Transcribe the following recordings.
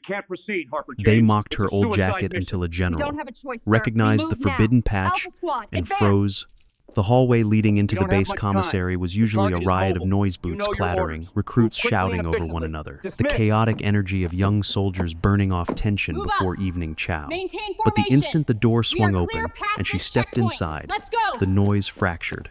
We can't proceed, Harper James. They mocked It's her a old suicide jacket mission. until a We general don't have a choice, sir. recognized We the move now. forbidden patch Alpha Squad, and advance. froze. The hallway leading into We the don't have base much commissary time. was The usually a target is riot of mobile. noise You boots know your clattering, orders. recruits Move quickly and shouting over one efficiently. another, the Dismiss. chaotic energy of young soldiers burning off tension Move before up. evening chow. Maintain But the formation. instant the door We are swung clear open past and she this stepped checkpoint. inside, Let's go. the noise fractured.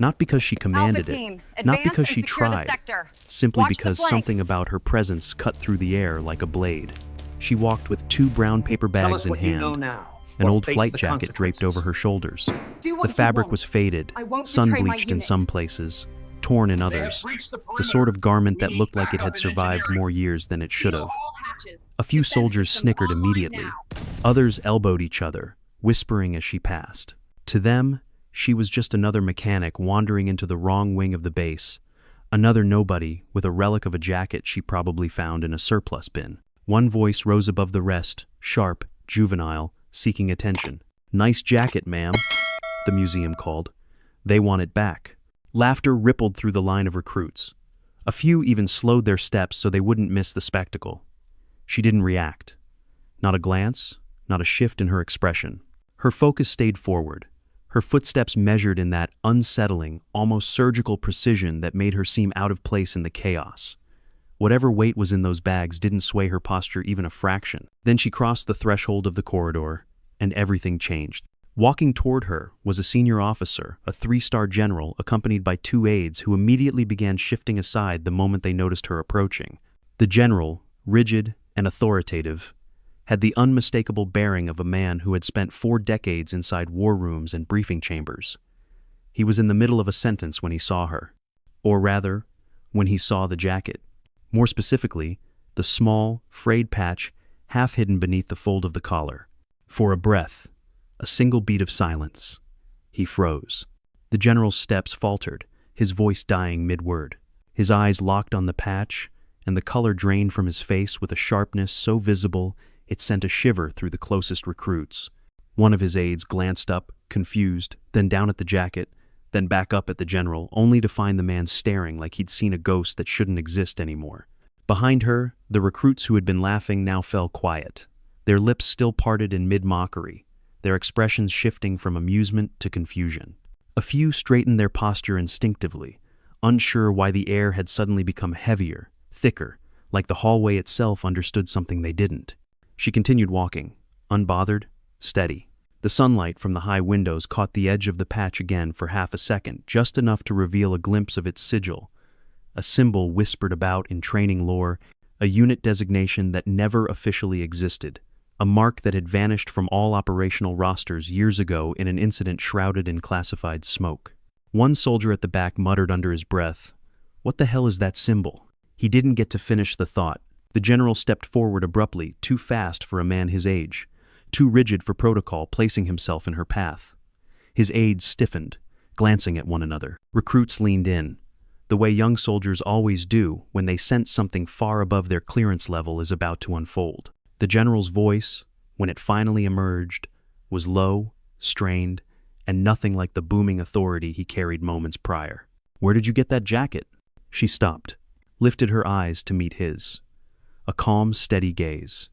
Not because she commanded team, it, not advance because and she secure the tried, sector. simply Watch the because flanks. something about her presence cut through the air like a blade. She walked with 2 brown paper Tell bags us in what you hand, know now. an or old face flight the jacket draped over her shoulders. Do what The you fabric want. was faded, I won't sun betray my bleached in unit. some places, torn in others. breached the The perimeter. sort of garment We that need looked like it backup had in survived engineering. more years than it should Seal have. all hatches. A few Defense soldiers systems snickered online immediately. now. Others elbowed each other, whispering as she passed. To them, she was just another mechanic wandering into the wrong wing of the base, another nobody with a relic of a jacket she probably found in a surplus bin. One voice rose above the rest, sharp, juvenile, seeking attention. "Nice jacket, ma'am," the museum called. "They want it back." Laughter rippled through the line of recruits. A few even slowed their steps so they wouldn't miss the spectacle. She didn't react. Not a glance, not a shift in her expression. Her focus stayed forward, her footsteps measured in that unsettling, almost surgical precision that made her seem out of place in the chaos. Whatever weight was in those bags didn't sway her posture even a fraction. Then she crossed the threshold of the corridor, and everything changed. Walking toward her was a senior officer, a 3-star general, accompanied by 2 aides who immediately began shifting aside the moment they noticed her approaching. The general, rigid and authoritative, had the unmistakable bearing of a man who had spent 4 decades inside war rooms and briefing chambers. He was in the middle of a sentence when he saw her. Or rather, when he saw the jacket. More specifically, the small, frayed patch half hidden beneath the fold of the collar. For a breath, a single beat of silence, he froze. The general's steps faltered, his voice dying mid-word. His eyes locked on the patch, and the color drained from his face with a sharpness so visible it sent a shiver through the closest recruits. One of his aides glanced up, confused, then down at the jacket, then back up at the general, only to find the man staring like he'd seen a ghost that shouldn't exist anymore. Behind her, the recruits who had been laughing now fell quiet, their lips still parted in mid-mockery, their expressions shifting from amusement to confusion. A few straightened their posture instinctively, unsure why the air had suddenly become heavier, thicker, like the hallway itself understood something they didn't. She continued walking, unbothered, steady. The sunlight from the high windows caught the edge of the patch again for half a second, just enough to reveal a glimpse of its sigil, a symbol whispered about in training lore, a unit designation that never officially existed, a mark that had vanished from all operational rosters years ago in an incident shrouded in classified smoke. One soldier at the back muttered under his breath, "What the hell is that symbol?" He didn't get to finish the thought. The general stepped forward abruptly, too fast for a man his age, too rigid for protocol, placing himself in her path. His aides stiffened, glancing at one another. Recruits leaned in, the way young soldiers always do when they sense something far above their clearance level is about to unfold. The general's voice, when it finally emerged, was low, strained, and nothing like the booming authority he carried moments prior. "Where did you get that jacket?" She stopped, lifted her eyes to meet his. A calm, steady gaze.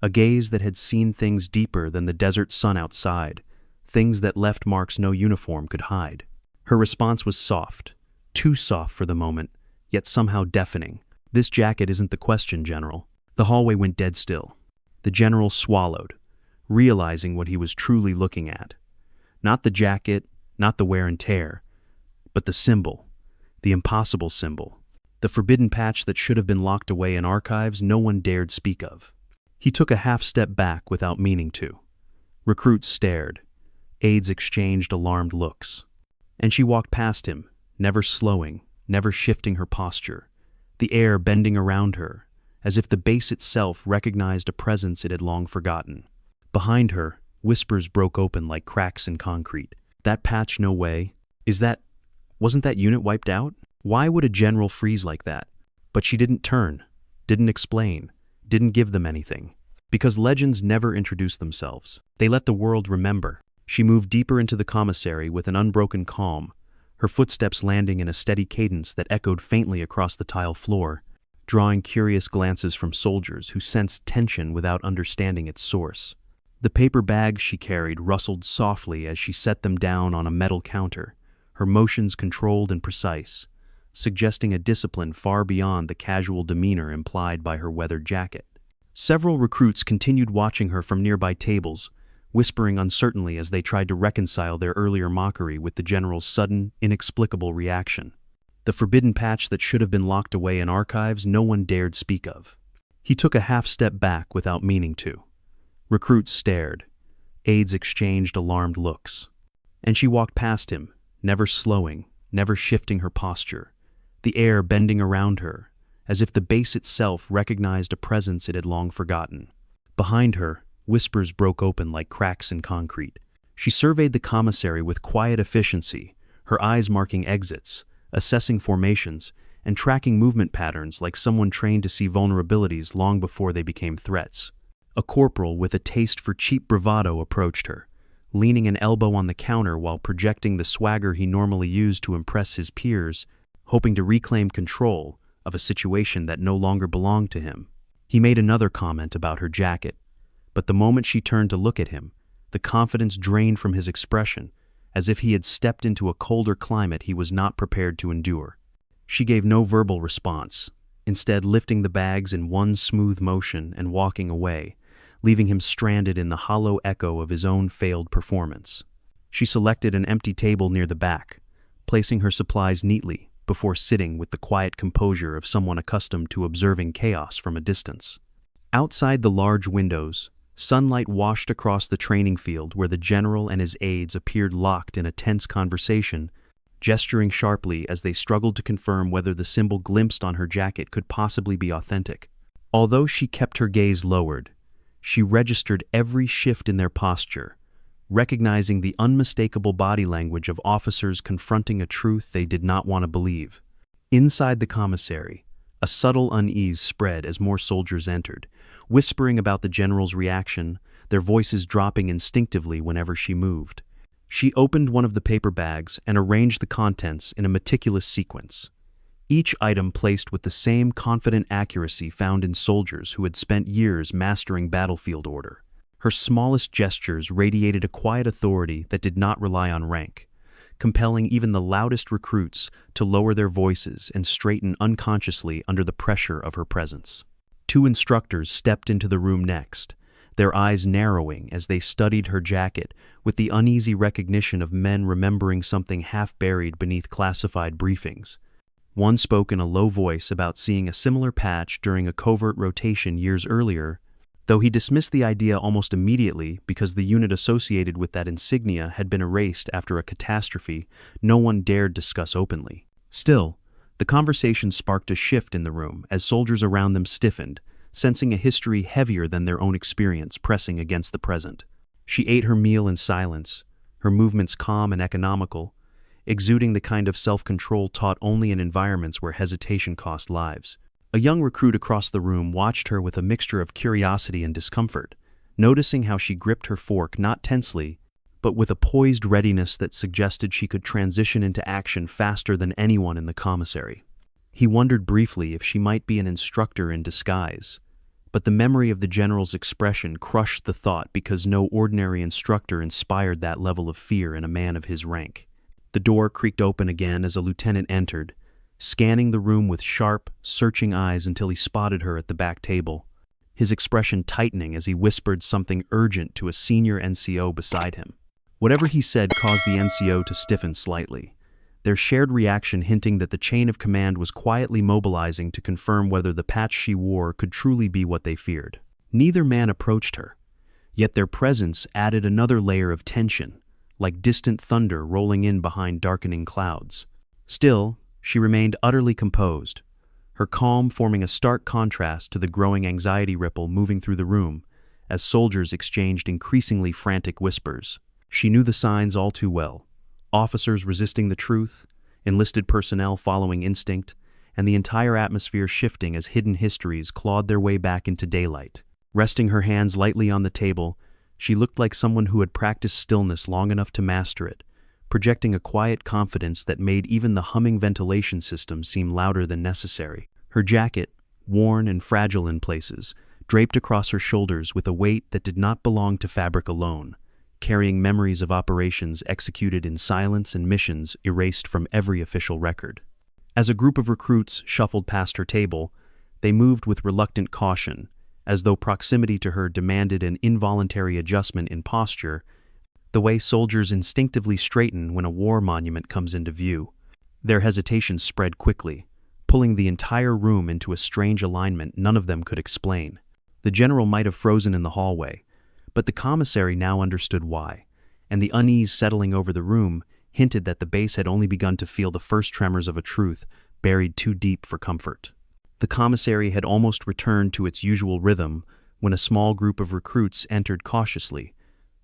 A gaze that had seen things deeper than the desert sun outside, things that left marks no uniform could hide. Her response was soft, too soft for the moment, yet somehow deafening. "This jacket isn't the question, General." The hallway went dead still. The general swallowed, realizing what he was truly looking at. Not the jacket, not the wear and tear, but the symbol, the impossible symbol. The forbidden patch that should have been locked away in archives no one dared speak of. He took a half-step back without meaning to. Recruits stared. Aides exchanged alarmed looks. And she walked past him, never slowing, never shifting her posture, the air bending around her, as if the base itself recognized a presence it had long forgotten. Behind her, whispers broke open like cracks in concrete. "That patch, no way. Wasn't that unit wiped out? Why would a general freeze like that?" But she didn't turn, didn't explain, didn't give them anything. Because legends never introduce themselves. They let the world remember. She moved deeper into the commissary with an unbroken calm, her footsteps landing in a steady cadence that echoed faintly across the tile floor. drawing curious glances from soldiers who sensed tension without understanding its source. The paper bags she carried rustled softly as she set them down on a metal counter, her motions controlled and precise, suggesting a discipline far beyond the casual demeanor implied by her weathered jacket. Several recruits continued watching her from nearby tables, whispering uncertainly as they tried to reconcile their earlier mockery with the general's sudden, inexplicable reaction. The forbidden patch that should have been locked away in archives no one dared speak of. He took a half-step back without meaning to. Recruits stared. Aides exchanged alarmed looks. And she walked past him, never slowing, never shifting her posture, the air bending around her, as if the base itself recognized a presence it had long forgotten. Behind her, whispers broke open like cracks in concrete. She surveyed the commissary with quiet efficiency, her eyes marking exits, assessing formations, and tracking movement patterns like someone trained to see vulnerabilities long before they became threats. A corporal with a taste for cheap bravado approached her, leaning an elbow on the counter while projecting the swagger he normally used to impress his peers, hoping to reclaim control of a situation that no longer belonged to him. He made another comment about her jacket, but the moment she turned to look at him, the confidence drained from his expression, as if he had stepped into a colder climate he was not prepared to endure. She gave no verbal response, instead lifting the bags in one smooth motion and walking away, leaving him stranded in the hollow echo of his own failed performance. She selected an empty table near the back, placing her supplies neatly before sitting with the quiet composure of someone accustomed to observing chaos from a distance. Outside the large windows, sunlight washed across the training field where the general and his aides appeared locked in a tense conversation, gesturing sharply as they struggled to confirm whether the symbol glimpsed on her jacket could possibly be authentic. Although she kept her gaze lowered, she registered every shift in their posture, recognizing the unmistakable body language of officers confronting a truth they did not want to believe. Inside the commissary, a subtle unease spread as more soldiers entered, whispering about the general's reaction, their voices dropping instinctively whenever she moved. She opened one of the paper bags and arranged the contents in a meticulous sequence, each item placed with the same confident accuracy found in soldiers who had spent years mastering battlefield order. Her smallest gestures radiated a quiet authority that did not rely on rank, compelling even the loudest recruits to lower their voices and straighten unconsciously under the pressure of her presence. Two instructors stepped into the room next, their eyes narrowing as they studied her jacket with the uneasy recognition of men remembering something half-buried beneath classified briefings. One spoke in a low voice about seeing a similar patch during a covert rotation years earlier, though he dismissed the idea almost immediately because the unit associated with that insignia had been erased after a catastrophe no one dared discuss openly. Still, the conversation sparked a shift in the room as soldiers around them stiffened, sensing a history heavier than their own experience pressing against the present. She ate her meal in silence, her movements calm and economical, exuding the kind of self-control taught only in environments where hesitation cost lives. A young recruit across the room watched her with a mixture of curiosity and discomfort, noticing how she gripped her fork not tensely, but with a poised readiness that suggested she could transition into action faster than anyone in the commissary. He wondered briefly if she might be an instructor in disguise, but the memory of the general's expression crushed the thought because no ordinary instructor inspired that level of fear in a man of his rank. The door creaked open again as a lieutenant entered, scanning the room with sharp, searching eyes until he spotted her at the back table, his expression tightening as he whispered something urgent to a senior NCO beside him. Whatever he said caused the NCO to stiffen slightly, their shared reaction hinting that the chain of command was quietly mobilizing to confirm whether the patch she wore could truly be what they feared. Neither man approached her, yet their presence added another layer of tension, like distant thunder rolling in behind darkening clouds. Still, she remained utterly composed, her calm forming a stark contrast to the growing anxiety ripple moving through the room as soldiers exchanged increasingly frantic whispers. She knew the signs all too well: officers resisting the truth, enlisted personnel following instinct, and the entire atmosphere shifting as hidden histories clawed their way back into daylight. Resting her hands lightly on the table, she looked like someone who had practiced stillness long enough to master it, projecting a quiet confidence that made even the humming ventilation system seem louder than necessary. Her jacket, worn and fragile in places, draped across her shoulders with a weight that did not belong to fabric alone, carrying memories of operations executed in silence and missions erased from every official record. As a group of recruits shuffled past her table, they moved with reluctant caution, as though proximity to her demanded an involuntary adjustment in posture, the way soldiers instinctively straighten when a war monument comes into view. Their hesitation spread quickly, pulling the entire room into a strange alignment none of them could explain. The general might have frozen in the hallway, but the commissary now understood why, and the unease settling over the room hinted that the base had only begun to feel the first tremors of a truth buried too deep for comfort. The commissary had almost returned to its usual rhythm when a small group of recruits entered cautiously,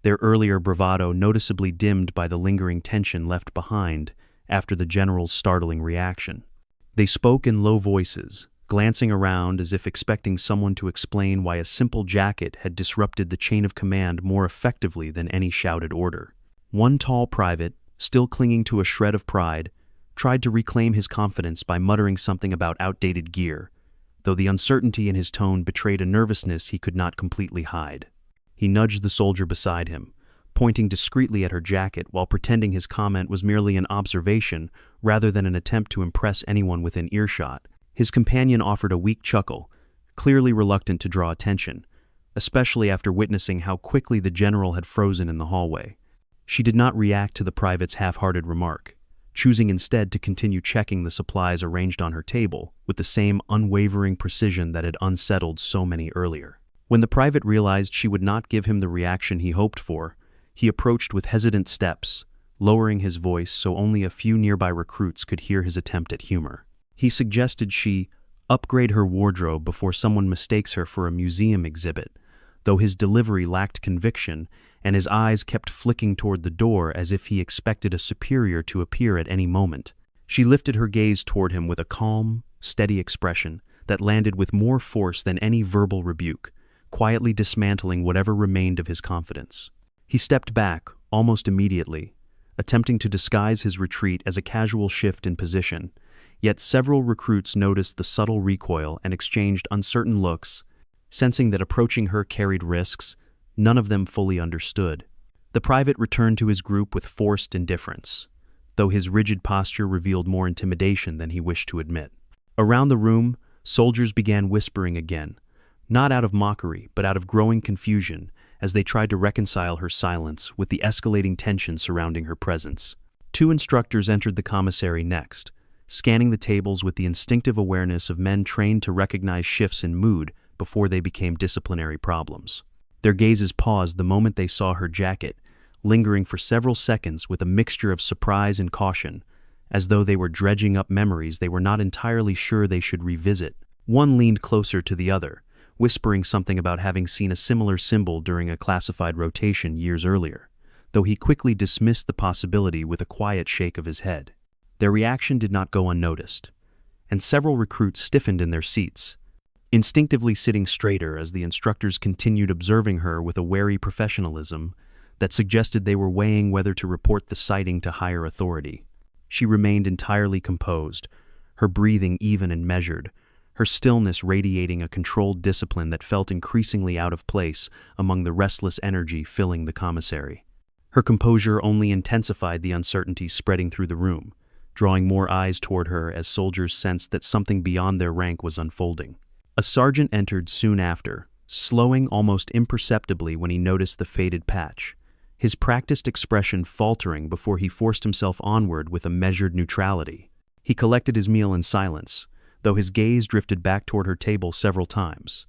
their earlier bravado noticeably dimmed by the lingering tension left behind after the general's startling reaction. They spoke in low voices, glancing around as if expecting someone to explain why a simple jacket had disrupted the chain of command more effectively than any shouted order. One tall private, still clinging to a shred of pride, tried to reclaim his confidence by muttering something about outdated gear, though the uncertainty in his tone betrayed a nervousness he could not completely hide. He nudged the soldier beside him, pointing discreetly at her jacket while pretending his comment was merely an observation rather than an attempt to impress anyone within earshot. His companion offered a weak chuckle, clearly reluctant to draw attention, especially after witnessing how quickly the general had frozen in the hallway. She did not react to the private's half-hearted remark, choosing instead to continue checking the supplies arranged on her table with the same unwavering precision that had unsettled so many earlier. When the private realized she would not give him the reaction he hoped for, he approached with hesitant steps, lowering his voice so only a few nearby recruits could hear his attempt at humor. He suggested she upgrade her wardrobe before someone mistakes her for a museum exhibit, though his delivery lacked conviction and his eyes kept flicking toward the door as if he expected a superior to appear at any moment. She lifted her gaze toward him with a calm, steady expression that landed with more force than any verbal rebuke, quietly dismantling whatever remained of his confidence. He stepped back almost immediately, attempting to disguise his retreat as a casual shift in position, yet several recruits noticed the subtle recoil and exchanged uncertain looks, sensing that approaching her carried risks none of them fully understood. The private returned to his group with forced indifference, though his rigid posture revealed more intimidation than he wished to admit. Around the room, soldiers began whispering again, not out of mockery but out of growing confusion as they tried to reconcile her silence with the escalating tension surrounding her presence. Two instructors entered the commissary next, scanning the tables with the instinctive awareness of men trained to recognize shifts in mood before they became disciplinary problems. Their gazes paused the moment they saw her jacket, lingering for several seconds with a mixture of surprise and caution, as though they were dredging up memories they were not entirely sure they should revisit. One leaned closer to the other, whispering something about having seen a similar symbol during a classified rotation years earlier, though he quickly dismissed the possibility with a quiet shake of his head. Their reaction did not go unnoticed, and several recruits stiffened in their seats, instinctively sitting straighter as the instructors continued observing her with a wary professionalism that suggested they were weighing whether to report the sighting to higher authority. She remained entirely composed, her breathing even and measured, her stillness radiating a controlled discipline that felt increasingly out of place among the restless energy filling the commissary. Her composure only intensified the uncertainty spreading through the room, drawing more eyes toward her as soldiers sensed that something beyond their rank was unfolding. A sergeant entered soon after, slowing almost imperceptibly when he noticed the faded patch, his practiced expression faltering before he forced himself onward with a measured neutrality. He collected his meal in silence, though his gaze drifted back toward her table several times,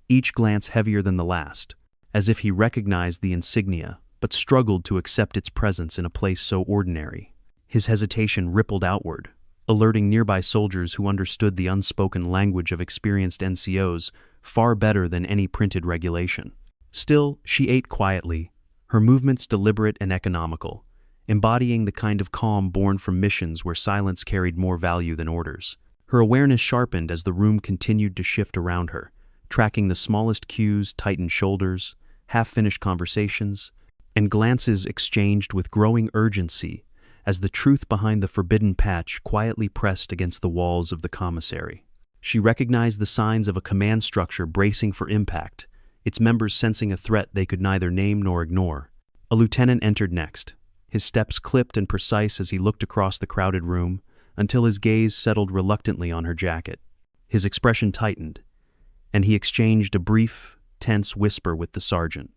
each glance heavier than the last, as if he recognized the insignia but struggled to accept its presence in a place so ordinary. His hesitation rippled outward, alerting nearby soldiers who understood the unspoken language of experienced NCOs far better than any printed regulation. Still, she ate quietly, her movements deliberate and economical, embodying the kind of calm born from missions where silence carried more value than orders. Her awareness sharpened as the room continued to shift around her, tracking the smallest cues, tightened shoulders, half-finished conversations, and glances exchanged with growing urgency as the truth behind the forbidden patch quietly pressed against the walls of the commissary. She recognized the signs of a command structure bracing for impact, its members sensing a threat they could neither name nor ignore. A lieutenant entered next, his steps clipped and precise as he looked across the crowded room, until his gaze settled reluctantly on her jacket. His expression tightened, and he exchanged a brief, tense whisper with the sergeant,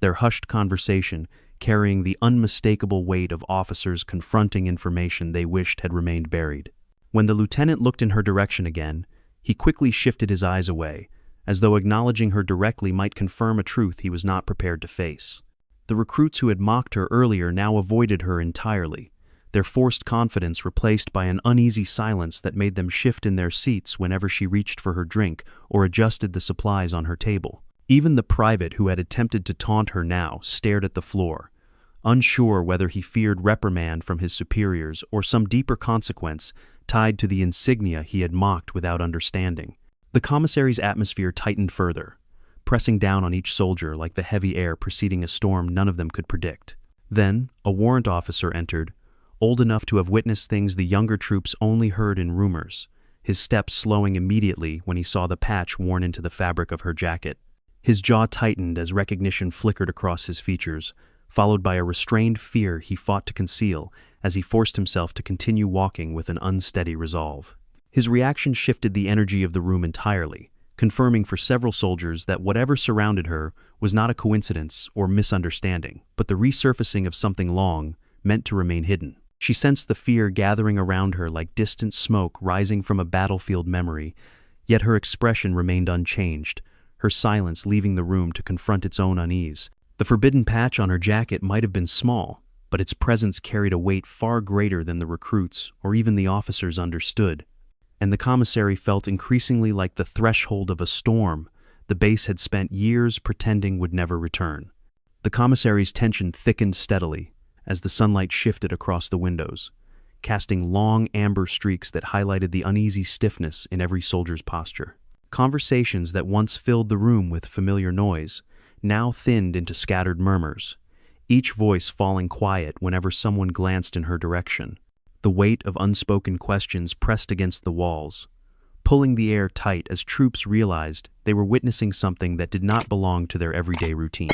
their hushed conversation carrying the unmistakable weight of officers confronting information they wished had remained buried. When the lieutenant looked in her direction again, he quickly shifted his eyes away, as though acknowledging her directly might confirm a truth he was not prepared to face. The recruits who had mocked her earlier now avoided her entirely, their forced confidence replaced by an uneasy silence that made them shift in their seats whenever she reached for her drink or adjusted the supplies on her table. Even the private who had attempted to taunt her now stared at the floor, unsure whether he feared reprimand from his superiors or some deeper consequence tied to the insignia he had mocked without understanding. The commissary's atmosphere tightened further, pressing down on each soldier like the heavy air preceding a storm none of them could predict. Then, a warrant officer entered, old enough to have witnessed things the younger troops only heard in rumors, his steps slowing immediately when he saw the patch worn into the fabric of her jacket. His jaw tightened as recognition flickered across his features, followed by a restrained fear he fought to conceal as he forced himself to continue walking with an unsteady resolve. His reaction shifted the energy of the room entirely, confirming for several soldiers that whatever surrounded her was not a coincidence or misunderstanding, but the resurfacing of something long, meant to remain hidden. She sensed the fear gathering around her like distant smoke rising from a battlefield memory, yet her expression remained unchanged, her silence leaving the room to confront its own unease. The forbidden patch on her jacket might have been small, but its presence carried a weight far greater than the recruits or even the officers understood, and the commissary felt increasingly like the threshold of a storm the base had spent years pretending would never return. The commissary's tension thickened steadily as the sunlight shifted across the windows, casting long amber streaks that highlighted the uneasy stiffness in every soldier's posture. Conversations that once filled the room with familiar noise now thinned into scattered murmurs, each voice falling quiet whenever someone glanced in her direction. The weight of unspoken questions pressed against the walls, pulling the air tight as troops realized they were witnessing something that did not belong to their everyday routine,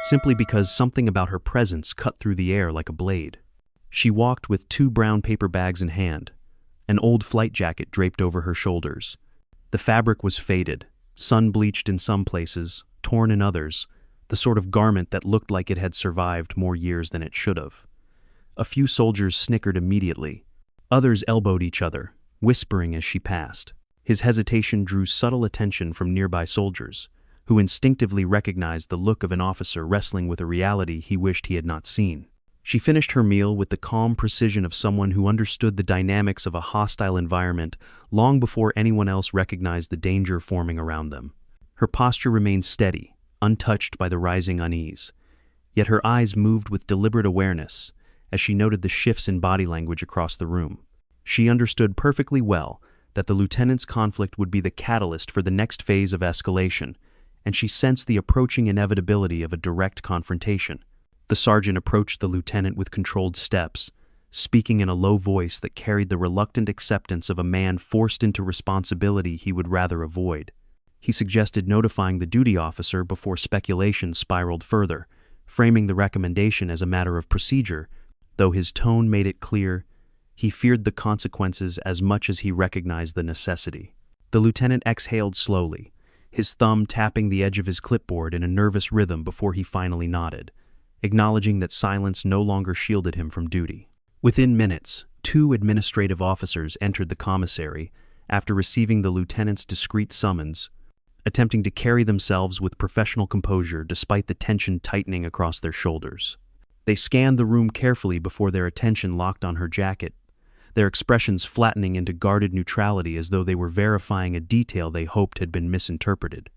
simply because something about her presence cut through the air like a blade. She walked with 2 brown paper bags in hand, an old flight jacket draped over her shoulders. The fabric was faded, sun-bleached in some places, torn in others, the sort of garment that looked like it had survived more years than it should have. A few soldiers snickered immediately. Others elbowed each other, whispering as she passed. His hesitation drew subtle attention from nearby soldiers, who instinctively recognized the look of an officer wrestling with a reality he wished he had not seen. She finished her meal with the calm precision of someone who understood the dynamics of a hostile environment long before anyone else recognized the danger forming around them. Her posture remained steady, untouched by the rising unease, yet her eyes moved with deliberate awareness as she noted the shifts in body language across the room. She understood perfectly well that the lieutenant's conflict would be the catalyst for the next phase of escalation, and she sensed the approaching inevitability of a direct confrontation. The sergeant approached the lieutenant with controlled steps, speaking in a low voice that carried the reluctant acceptance of a man forced into responsibility he would rather avoid. He suggested notifying the duty officer before speculation spiraled further, framing the recommendation as a matter of procedure, though his tone made it clear he feared the consequences as much as he recognized the necessity. The lieutenant exhaled slowly, his thumb tapping the edge of his clipboard in a nervous rhythm before he finally nodded, acknowledging that silence no longer shielded him from duty. Within minutes, 2 administrative officers entered the commissary after receiving the lieutenant's discreet summons, attempting to carry themselves with professional composure despite the tension tightening across their shoulders. They scanned the room carefully before their attention locked on her jacket, their expressions flattening into guarded neutrality as though they were verifying a detail they hoped had been misinterpreted.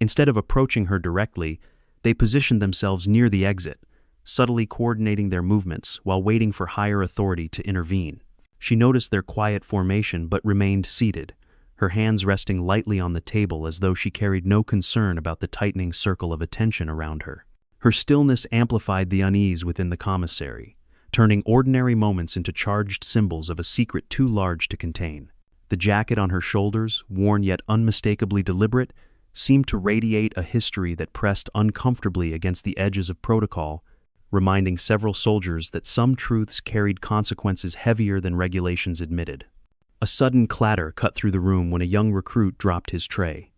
Instead of approaching her directly, they positioned themselves near the exit, subtly coordinating their movements while waiting for higher authority to intervene. She noticed their quiet formation but remained seated, her hands resting lightly on the table as though she carried no concern about the tightening circle of attention around her. Her stillness amplified the unease within the commissary, turning ordinary moments into charged symbols of a secret too large to contain. The jacket on her shoulders, worn yet unmistakably deliberate, seemed to radiate a history that pressed uncomfortably against the edges of protocol, reminding several soldiers that some truths carried consequences heavier than regulations admitted. A sudden clatter cut through the room when a young recruit dropped his tray,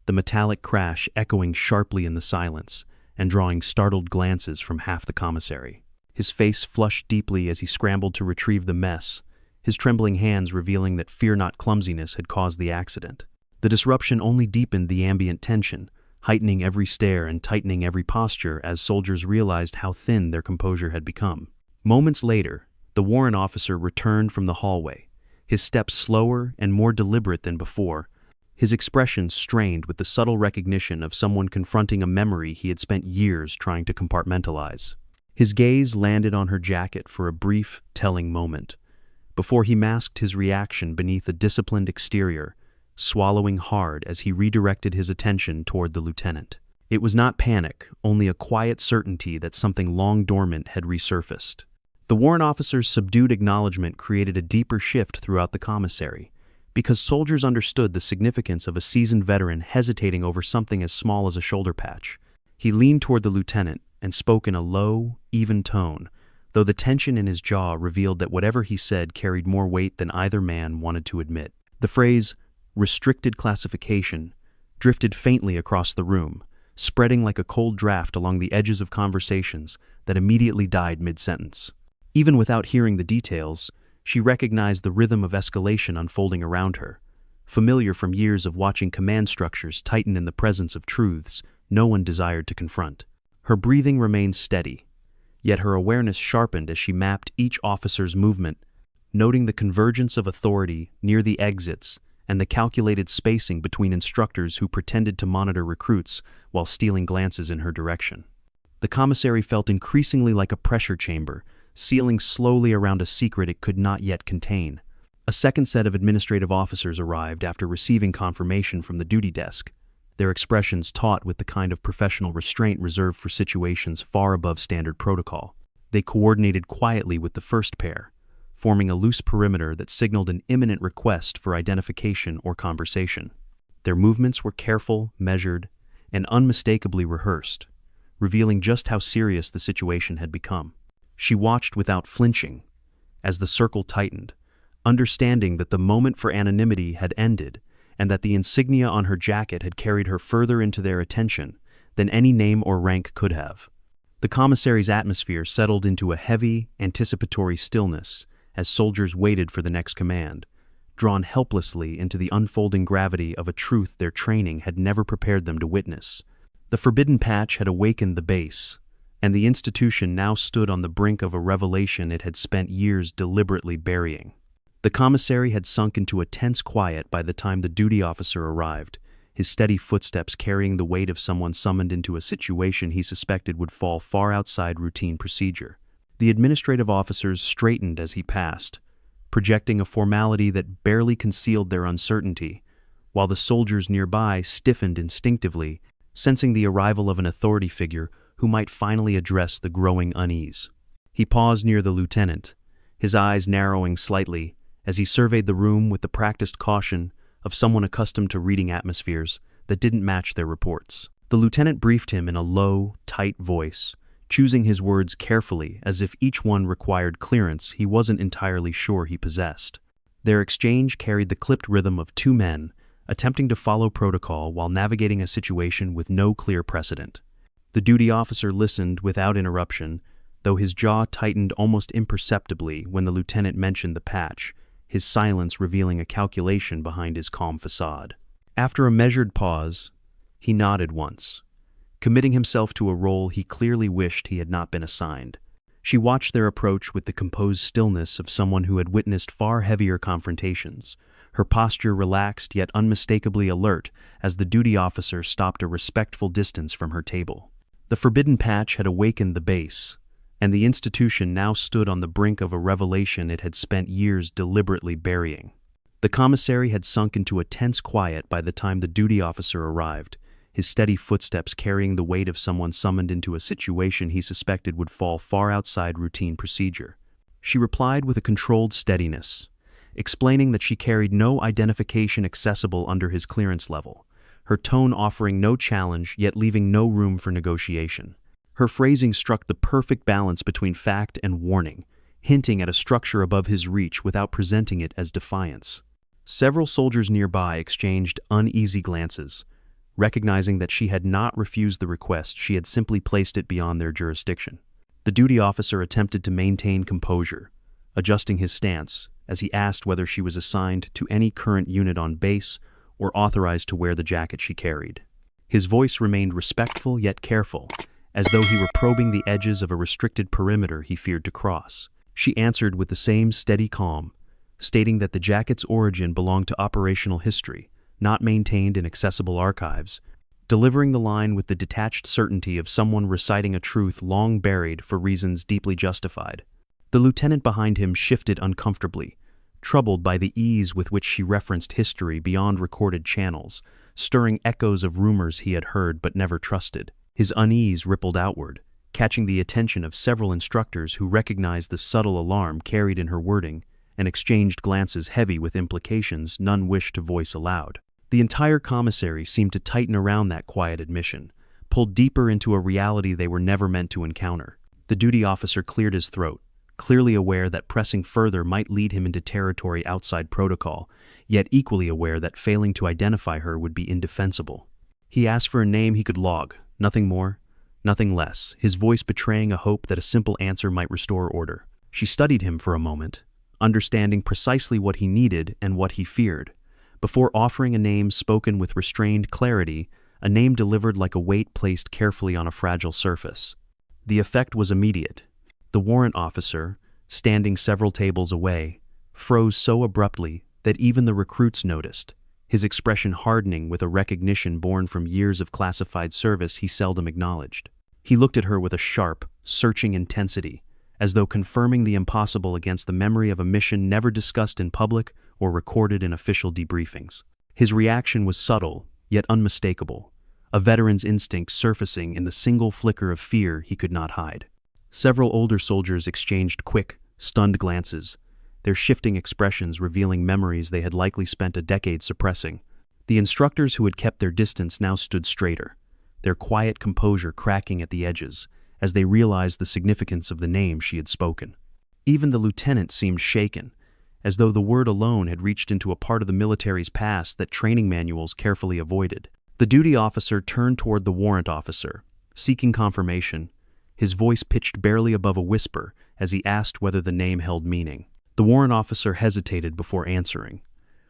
the metallic crash echoing sharply in the silence and drawing startled glances from half the commissary. His face flushed deeply as he scrambled to retrieve the mess, his trembling hands revealing that fear-not clumsiness had caused the accident. The disruption only deepened the ambient tension, heightening every stare and tightening every posture as soldiers realized how thin their composure had become. Moments later, the warrant officer returned from the hallway, his steps slower and more deliberate than before, his expression strained with the subtle recognition of someone confronting a memory he had spent years trying to compartmentalize. His gaze landed on her jacket for a brief, telling moment, before he masked his reaction beneath a disciplined exterior, swallowing hard as he redirected his attention toward the lieutenant. It was not panic, only a quiet certainty that something long dormant had resurfaced. The warrant officer's subdued acknowledgement created a deeper shift throughout the commissary, because soldiers understood the significance of a seasoned veteran hesitating over something as small as a shoulder patch. He leaned toward the lieutenant and spoke in a low, even tone, though the tension in his jaw revealed that whatever he said carried more weight than either man wanted to admit. The phrase, "restricted classification," drifted faintly across the room, spreading like a cold draft along the edges of conversations that immediately died mid-sentence. Even without hearing the details, she recognized the rhythm of escalation unfolding around her, familiar from years of watching command structures tighten in the presence of truths no one desired to confront. Her breathing remained steady, yet her awareness sharpened as she mapped each officer's movement, noting the convergence of authority near the exits and the calculated spacing between instructors who pretended to monitor recruits while stealing glances in her direction. The commissary felt increasingly like a pressure chamber, sealing slowly around a secret it could not yet contain. A second set of administrative officers arrived after receiving confirmation from the duty desk, their expressions taut with the kind of professional restraint reserved for situations far above standard protocol. They coordinated quietly with the first pair, forming a loose perimeter that signaled an imminent request for identification or conversation. Their movements were careful, measured, and unmistakably rehearsed, revealing just how serious the situation had become. She watched without flinching as the circle tightened, understanding that the moment for anonymity had ended and that the insignia on her jacket had carried her further into their attention than any name or rank could have. The commissary's atmosphere settled into a heavy, anticipatory stillness as soldiers waited for the next command, drawn helplessly into the unfolding gravity of a truth their training had never prepared them to witness. The forbidden patch had awakened the base, and the institution now stood on the brink of a revelation it had spent years deliberately burying. The commissary had sunk into a tense quiet by the time the duty officer arrived, his steady footsteps carrying the weight of someone summoned into a situation he suspected would fall far outside routine procedure. The administrative officers straightened as he passed, projecting a formality that barely concealed their uncertainty, while the soldiers nearby stiffened instinctively, sensing the arrival of an authority figure who might finally address the growing unease. He paused near the lieutenant, his eyes narrowing slightly as he surveyed the room with the practiced caution of someone accustomed to reading atmospheres that didn't match their reports. The lieutenant briefed him in a low, tight voice, choosing his words carefully as if each one required clearance he wasn't entirely sure he possessed. Their exchange carried the clipped rhythm of two men attempting to follow protocol while navigating a situation with no clear precedent. The duty officer listened without interruption, though his jaw tightened almost imperceptibly when the lieutenant mentioned the patch, his silence revealing a calculation behind his calm facade. After a measured pause, he nodded once, committing himself to a role he clearly wished he had not been assigned. She watched their approach with the composed stillness of someone who had witnessed far heavier confrontations, her posture relaxed yet unmistakably alert as the duty officer stopped a respectful distance from her table. The forbidden patch had awakened the base, and the institution now stood on the brink of a revelation it had spent years deliberately burying. The commissary had sunk into a tense quiet by the time the duty officer arrived, his steady footsteps carrying the weight of someone summoned into a situation he suspected would fall far outside routine procedure. She replied with a controlled steadiness, explaining that she carried no identification accessible under his clearance level, her tone offering no challenge yet leaving no room for negotiation. Her phrasing struck the perfect balance between fact and warning, hinting at a structure above his reach without presenting it as defiance. Several soldiers nearby exchanged uneasy glances, recognizing that she had not refused the request, she had simply placed it beyond their jurisdiction. The duty officer attempted to maintain composure, adjusting his stance as he asked whether she was assigned to any current unit on base or authorized to wear the jacket she carried. His voice remained respectful yet careful, as though he were probing the edges of a restricted perimeter he feared to cross. She answered with the same steady calm, stating that the jacket's origin belonged to operational history, not maintained in accessible archives, delivering the line with the detached certainty of someone reciting a truth long buried for reasons deeply justified. The lieutenant behind him shifted uncomfortably, troubled by the ease with which she referenced history beyond recorded channels, stirring echoes of rumors he had heard but never trusted. His unease rippled outward, catching the attention of several instructors who recognized the subtle alarm carried in her wording and exchanged glances heavy with implications none wished to voice aloud. The entire commissary seemed to tighten around that quiet admission, pulled deeper into a reality they were never meant to encounter. The duty officer cleared his throat, clearly aware that pressing further might lead him into territory outside protocol, yet equally aware that failing to identify her would be indefensible. He asked for a name he could log, nothing more, nothing less, his voice betraying a hope that a simple answer might restore order. She studied him for a moment, understanding precisely what he needed and what he feared, before offering a name spoken with restrained clarity, a name delivered like a weight placed carefully on a fragile surface. The effect was immediate. The warrant officer, standing several tables away, froze so abruptly that even the recruits noticed, his expression hardening with a recognition born from years of classified service he seldom acknowledged. He looked at her with a sharp, searching intensity, as though confirming the impossible against the memory of a mission never discussed in public or recorded in official debriefings. His reaction was subtle, yet unmistakable, a veteran's instinct surfacing in the single flicker of fear he could not hide. Several older soldiers exchanged quick, stunned glances, their shifting expressions revealing memories they had likely spent a decade suppressing. The instructors who had kept their distance now stood straighter, their quiet composure cracking at the edges, as they realized the significance of the name she had spoken. Even the lieutenant seemed shaken, as though the word alone had reached into a part of the military's past that training manuals carefully avoided. The duty officer turned toward the warrant officer, seeking confirmation, his voice pitched barely above a whisper as he asked whether the name held meaning. The warrant officer hesitated before answering,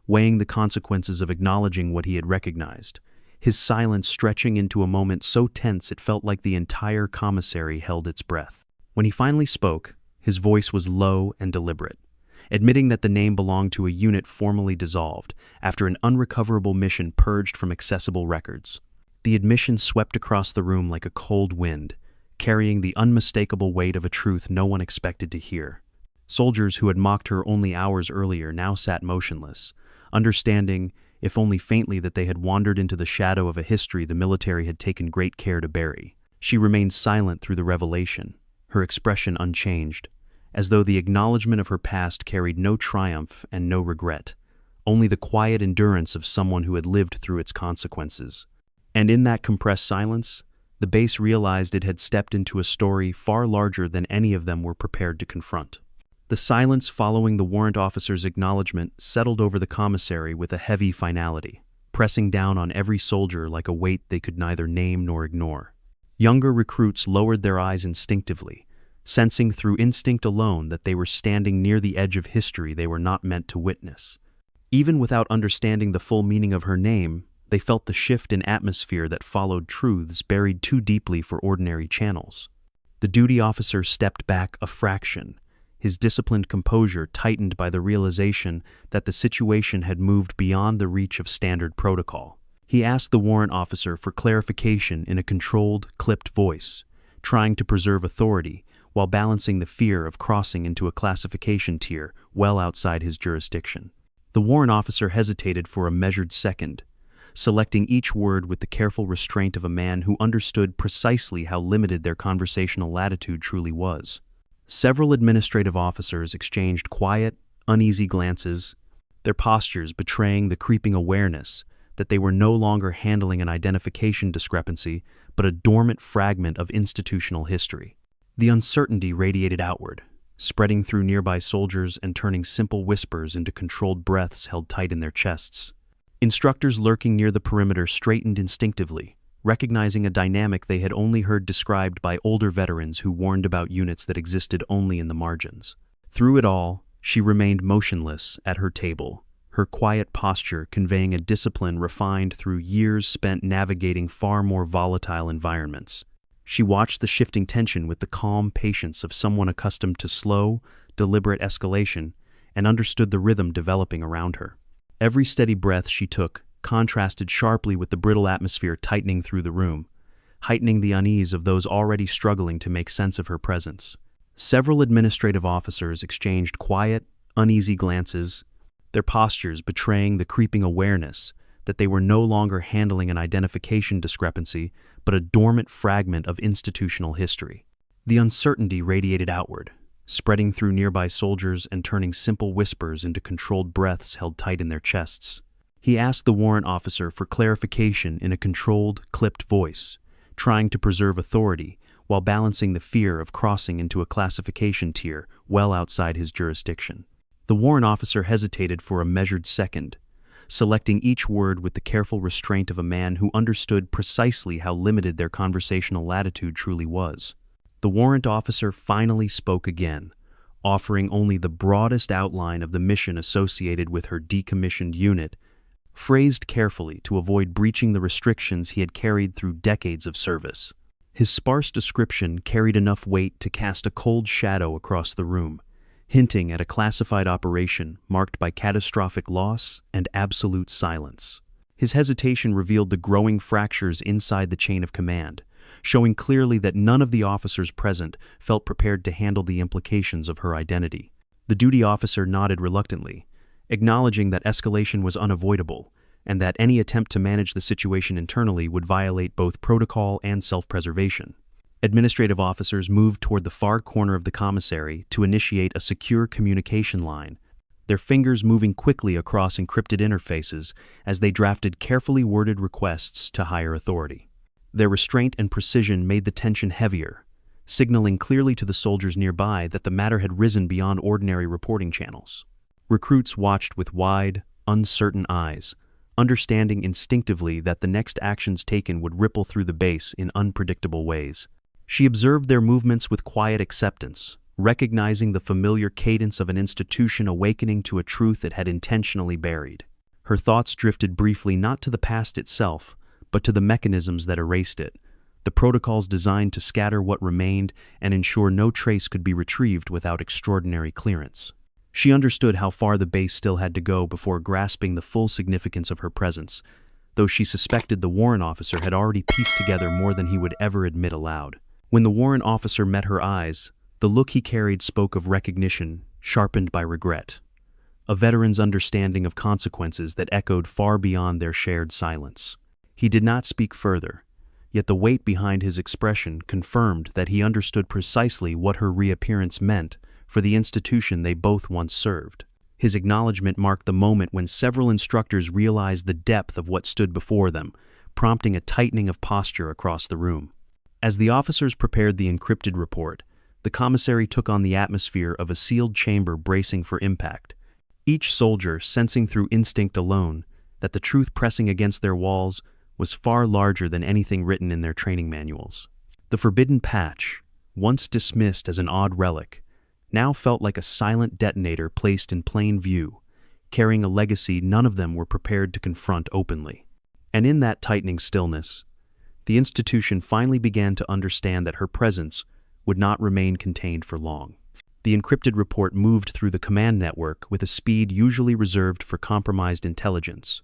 weighing the consequences of acknowledging what he had recognized, his silence stretching into a moment so tense it felt like the entire commissary held its breath. When he finally spoke, his voice was low and deliberate, admitting that the name belonged to a unit formerly dissolved after an unrecoverable mission purged from accessible records. The admission swept across the room like a cold wind, carrying the unmistakable weight of a truth no one expected to hear. Soldiers who had mocked her only hours earlier now sat motionless, understanding, if only faintly, that they had wandered into the shadow of a history the military had taken great care to bury. She remained silent through the revelation, her expression unchanged, as though the acknowledgement of her past carried no triumph and no regret, only the quiet endurance of someone who had lived through its consequences. And in that compressed silence, the base realized it had stepped into a story far larger than any of them were prepared to confront. The silence following the warrant officer's acknowledgement settled over the commissary with a heavy finality, pressing down on every soldier like a weight they could neither name nor ignore. Younger recruits lowered their eyes instinctively, sensing through instinct alone that they were standing near the edge of history they were not meant to witness. Even without understanding the full meaning of her name, they felt the shift in atmosphere that followed truths buried too deeply for ordinary channels. The duty officer stepped back a fraction, his disciplined composure tightened by the realization that the situation had moved beyond the reach of standard protocol. He asked the warrant officer for clarification in a controlled, clipped voice, trying to preserve authority while balancing the fear of crossing into a classification tier well outside his jurisdiction. The warrant officer hesitated for a measured second, selecting each word with the careful restraint of a man who understood precisely how limited their conversational latitude truly was. Several administrative officers exchanged quiet, uneasy glances, their postures betraying the creeping awareness that they were no longer handling an identification discrepancy, but a dormant fragment of institutional history. The uncertainty radiated outward, spreading through nearby soldiers and turning simple whispers into controlled breaths held tight in their chests. Instructors lurking near the perimeter straightened instinctively, recognizing a dynamic they had only heard described by older veterans who warned about units that existed only in the margins. Through it all, she remained motionless at her table, her quiet posture conveying a discipline refined through years spent navigating far more volatile environments. She watched the shifting tension with the calm patience of someone accustomed to slow, deliberate escalation and understood the rhythm developing around her. Every steady breath she took contrasted sharply with the brittle atmosphere tightening through the room, heightening the unease of those already struggling to make sense of her presence. Several administrative officers exchanged quiet, uneasy glances, their postures betraying the creeping awareness that they were no longer handling an identification discrepancy, but a dormant fragment of institutional history. The uncertainty radiated outward, spreading through nearby soldiers and turning simple whispers into controlled breaths held tight in their chests. He asked the warrant officer for clarification in a controlled, clipped voice, trying to preserve authority while balancing the fear of crossing into a classification tier well outside his jurisdiction. The warrant officer hesitated for a measured second, selecting each word with the careful restraint of a man who understood precisely how limited their conversational latitude truly was. The warrant officer finally spoke again, offering only the broadest outline of the mission associated with her decommissioned unit, phrased carefully to avoid breaching the restrictions he had carried through decades of service. His sparse description carried enough weight to cast a cold shadow across the room, hinting at a classified operation marked by catastrophic loss and absolute silence. His hesitation revealed the growing fractures inside the chain of command, showing clearly that none of the officers present felt prepared to handle the implications of her identity. The duty officer nodded reluctantly, acknowledging that escalation was unavoidable and that any attempt to manage the situation internally would violate both protocol and self-preservation. Administrative officers moved toward the far corner of the commissary to initiate a secure communication line, their fingers moving quickly across encrypted interfaces as they drafted carefully worded requests to higher authority. Their restraint and precision made the tension heavier, signaling clearly to the soldiers nearby that the matter had risen beyond ordinary reporting channels. Recruits watched with wide, uncertain eyes, understanding instinctively that the next actions taken would ripple through the base in unpredictable ways. She observed their movements with quiet acceptance, recognizing the familiar cadence of an institution awakening to a truth it had intentionally buried. Her thoughts drifted briefly not to the past itself, but to the mechanisms that erased it, the protocols designed to scatter what remained and ensure no trace could be retrieved without extraordinary clearance. She understood how far the base still had to go before grasping the full significance of her presence, though she suspected the warrant officer had already pieced together more than he would ever admit aloud. When the warrant officer met her eyes, the look he carried spoke of recognition, sharpened by regret, a veteran's understanding of consequences that echoed far beyond their shared silence. He did not speak further, yet the weight behind his expression confirmed that he understood precisely what her reappearance meant for the institution they both once served. His acknowledgement marked the moment when several instructors realized the depth of what stood before them, prompting a tightening of posture across the room. As the officers prepared the encrypted report, the commissary took on the atmosphere of a sealed chamber bracing for impact, each soldier sensing through instinct alone that the truth pressing against their walls was far larger than anything written in their training manuals. The forbidden patch, once dismissed as an odd relic, now felt like a silent detonator placed in plain view, carrying a legacy none of them were prepared to confront openly. And in that tightening stillness, the institution finally began to understand that her presence would not remain contained for long. The encrypted report moved through the command network with a speed usually reserved for compromised intelligence,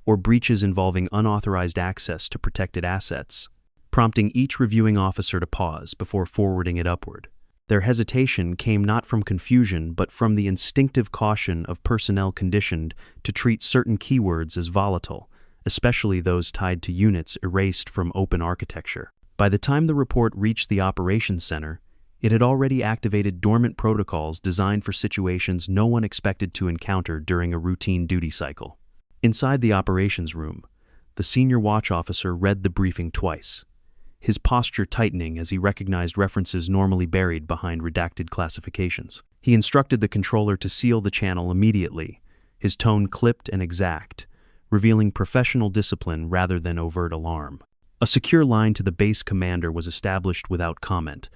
or breaches involving unauthorized access to protected assets, prompting each reviewing officer to pause before forwarding it upward. Their hesitation came not from confusion but from the instinctive caution of personnel conditioned to treat certain keywords as volatile, especially those tied to units erased from open architecture. By the time the report reached the operations center, It had already activated dormant protocols designed for situations no one expected to encounter during a routine duty cycle. Inside the operations room, the senior watch officer read the briefing twice, his posture tightening as he recognized references normally buried behind redacted classifications. He instructed the controller to seal the channel immediately, his tone clipped and exact, revealing professional discipline rather than overt alarm. A secure line to the base commander was established without comment,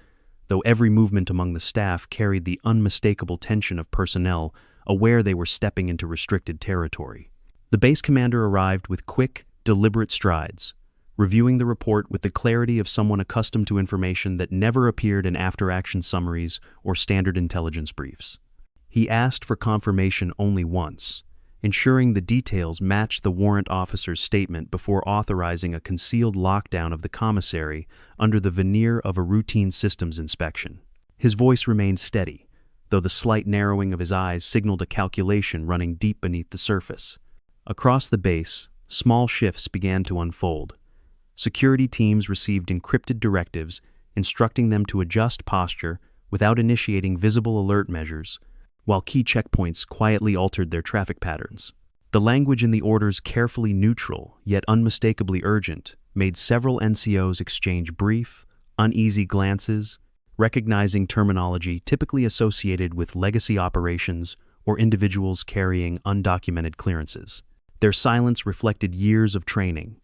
though every movement among the staff carried the unmistakable tension of personnel aware they were stepping into restricted territory. The base commander arrived with quick, deliberate strides, reviewing the report with the clarity of someone accustomed to information that never appeared in after-action summaries or standard intelligence briefs. He asked for confirmation only once, ensuring the details matched the warrant officer's statement before authorizing a concealed lockdown of the commissary under the veneer of a routine systems inspection. His voice remained steady, though the slight narrowing of his eyes signaled a calculation running deep beneath the surface. Across the base, small shifts began to unfold. Security teams received encrypted directives instructing them to adjust posture without initiating visible alert measures, while key checkpoints quietly altered their traffic patterns. The language in the orders, carefully neutral yet unmistakably urgent, made several NCOs exchange brief, uneasy glances, recognizing terminology typically associated with legacy operations or individuals carrying undocumented clearances. Their silence reflected years of training,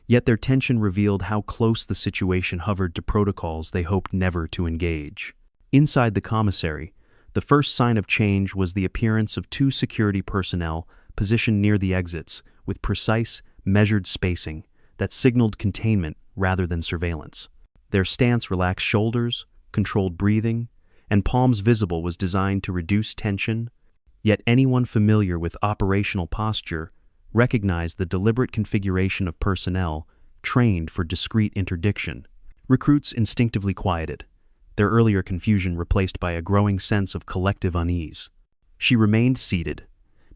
yet their tension revealed how close the situation hovered to protocols they hoped never to engage. Inside the commissary, the first sign of change was the appearance of two security personnel positioned near the exits with precise, measured spacing that signaled containment rather than surveillance. Their stance, relaxed shoulders, controlled breathing, and palms visible was designed to reduce tension, yet anyone familiar with operational posture recognized the deliberate configuration of personnel trained for discreet interdiction. Recruits instinctively quieted, their earlier confusion replaced by a growing sense of collective unease. She remained seated,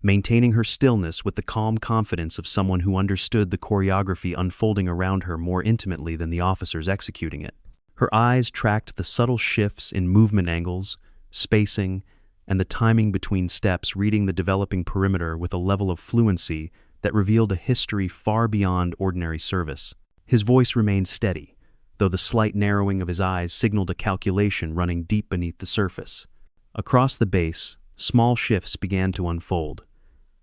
maintaining her stillness with the calm confidence of someone who understood the choreography unfolding around her more intimately than the officers executing it. Her eyes tracked the subtle shifts in movement angles, spacing, and the timing between steps, reading the developing perimeter with a level of fluency that revealed a history far beyond ordinary service. His voice remained steady, though the slight narrowing of his eyes signaled a calculation running deep beneath the surface. Across the base, small shifts began to unfold.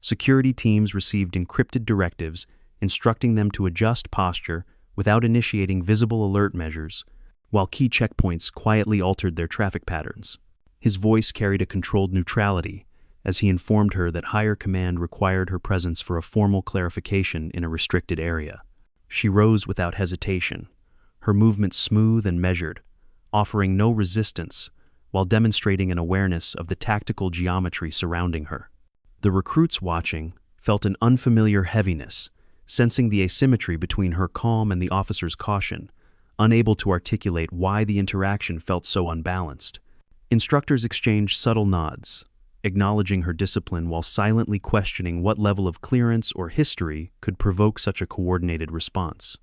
Security teams received encrypted directives instructing them to adjust posture without initiating visible alert measures, while key checkpoints quietly altered their traffic patterns. His voice carried a controlled neutrality as he informed her that higher command required her presence for a formal clarification in a restricted area. She rose without hesitation, her movements smooth and measured, offering no resistance while demonstrating an awareness of the tactical geometry surrounding her. The recruits watching felt an unfamiliar heaviness, sensing the asymmetry between her calm and the officer's caution, unable to articulate why the interaction felt so unbalanced. Instructors exchanged subtle nods, acknowledging her discipline while silently questioning what level of clearance or history could provoke such a coordinated response.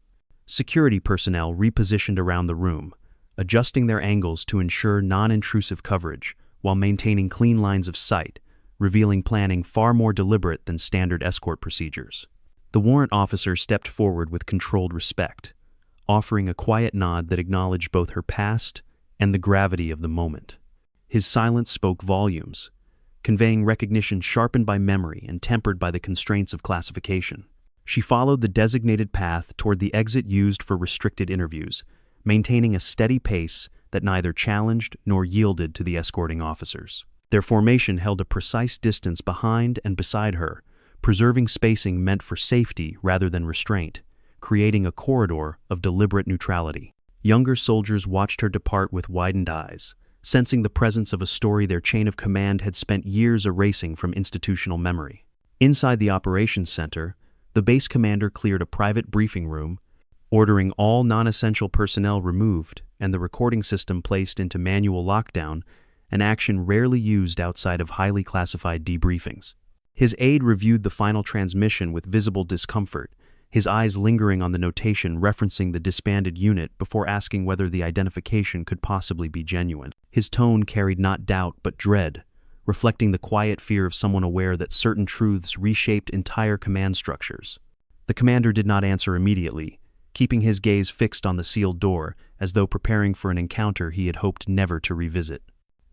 Security personnel repositioned around the room, adjusting their angles to ensure non-intrusive coverage while maintaining clean lines of sight, revealing planning far more deliberate than standard escort procedures. The warrant officer stepped forward with controlled respect, offering a quiet nod that acknowledged both her past and the gravity of the moment. His silence spoke volumes, conveying recognition sharpened by memory and tempered by the constraints of classification. She followed the designated path toward the exit used for restricted interviews, maintaining a steady pace that neither challenged nor yielded to the escorting officers. Their formation held a precise distance behind and beside her, preserving spacing meant for safety rather than restraint, creating a corridor of deliberate neutrality. Younger soldiers watched her depart with widened eyes, sensing the presence of a story their chain of command had spent years erasing from institutional memory. Inside the operations center, the base commander cleared a private briefing room, ordering all non-essential personnel removed and the recording system placed into manual lockdown, an action rarely used outside of highly classified debriefings. His aide reviewed the final transmission with visible discomfort, his eyes lingering on the notation referencing the disbanded unit before asking whether the identification could possibly be genuine. His tone carried not doubt but dread, reflecting the quiet fear of someone aware that certain truths reshaped entire command structures. The commander did not answer immediately, keeping his gaze fixed on the sealed door, as though preparing for an encounter he had hoped never to revisit.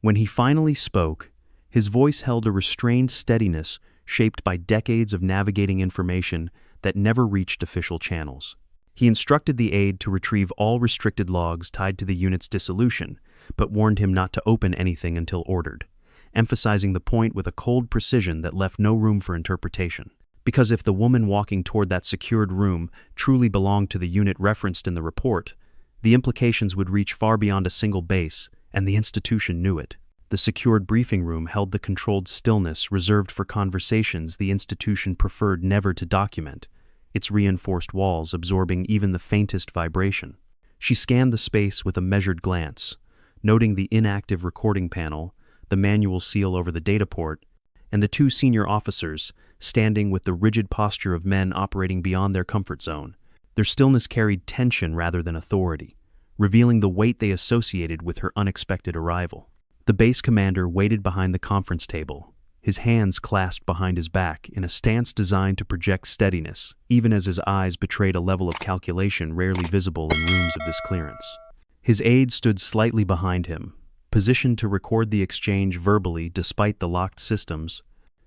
When he finally spoke, his voice held a restrained steadiness shaped by decades of navigating information that never reached official channels. He instructed the aide to retrieve all restricted logs tied to the unit's dissolution, but warned him not to open anything until ordered, emphasizing the point with a cold precision that left no room for interpretation. Because if the woman walking toward that secured room truly belonged to the unit referenced in the report, the implications would reach far beyond a single base, and the institution knew it. The secured briefing room held the controlled stillness reserved for conversations the institution preferred never to document, its reinforced walls absorbing even the faintest vibration. She scanned the space with a measured glance, noting the inactive recording panel, the manual seal over the data port, and the two senior officers standing with the rigid posture of men operating beyond their comfort zone. Their stillness carried tension rather than authority, revealing the weight they associated with her unexpected arrival. The base commander waited behind the conference table, his hands clasped behind his back in a stance designed to project steadiness, even as his eyes betrayed a level of calculation rarely visible in rooms of this clearance. His aide stood slightly behind him, positioned to record the exchange verbally despite the locked systems,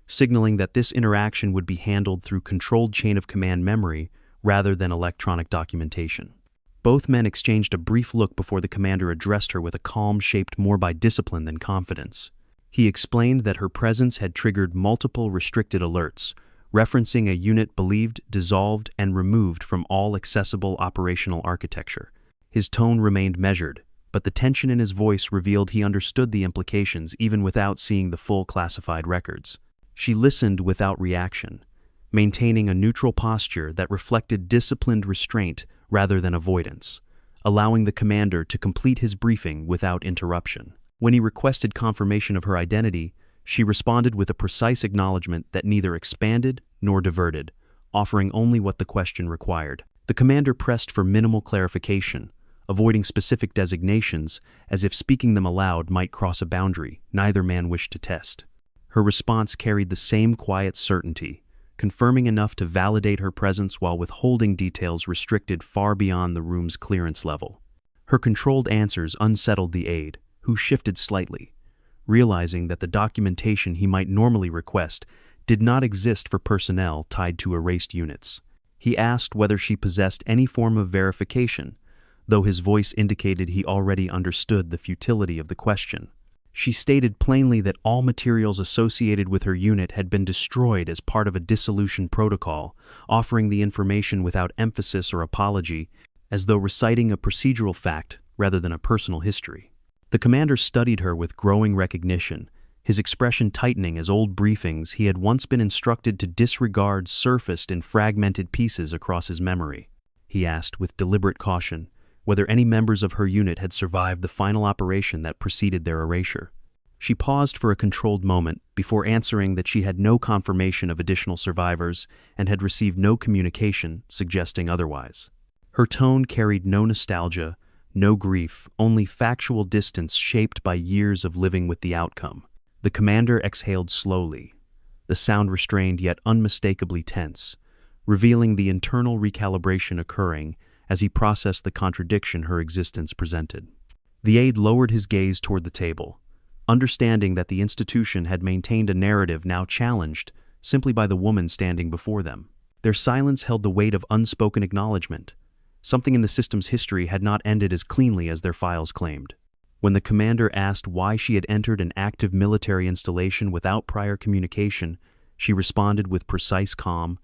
signaling that this interaction would be handled through controlled chain-of-command memory rather than electronic documentation. Both men exchanged a brief look before the commander addressed her with a calm shaped more by discipline than confidence. He explained that her presence had triggered multiple restricted alerts, referencing a unit believed dissolved and removed from all accessible operational architecture. His tone remained measured, but the tension in his voice revealed he understood the implications even without seeing the full classified records. She listened without reaction, maintaining a neutral posture that reflected disciplined restraint rather than avoidance, allowing the commander to complete his briefing without interruption. When he requested confirmation of her identity, she responded with a precise acknowledgement that neither expanded nor diverted, offering only what the question required. The commander pressed for minimal clarification, avoiding specific designations as if speaking them aloud might cross a boundary neither man wished to test. Her response carried the same quiet certainty, confirming enough to validate her presence while withholding details restricted far beyond the room's clearance level. Her controlled answers unsettled the aide, who shifted slightly, realizing that the documentation he might normally request did not exist for personnel tied to erased units. He asked whether she possessed any form of verification, though his voice indicated he already understood the futility of the question. She stated plainly that all materials associated with her unit had been destroyed as part of a dissolution protocol, offering the information without emphasis or apology, as though reciting a procedural fact rather than a personal history. The commander studied her with growing recognition, his expression tightening as old briefings he had once been instructed to disregard surfaced in fragmented pieces across his memory. He asked with deliberate caution whether any members of her unit had survived the final operation that preceded their erasure. She paused for a controlled moment before answering that she had no confirmation of additional survivors and had received no communication suggesting otherwise. Her tone carried no nostalgia, no grief, only factual distance shaped by years of living with the outcome. The commander exhaled slowly, the sound restrained yet unmistakably tense, revealing the internal recalibration occurring as he processed the contradiction her existence presented. The aide lowered his gaze toward the table, understanding that the institution had maintained a narrative now challenged simply by the woman standing before them. Their silence held the weight of unspoken acknowledgement. Something in the system's history had not ended as cleanly as their files claimed. When the commander asked why she had entered an active military installation without prior communication, she responded with precise calm,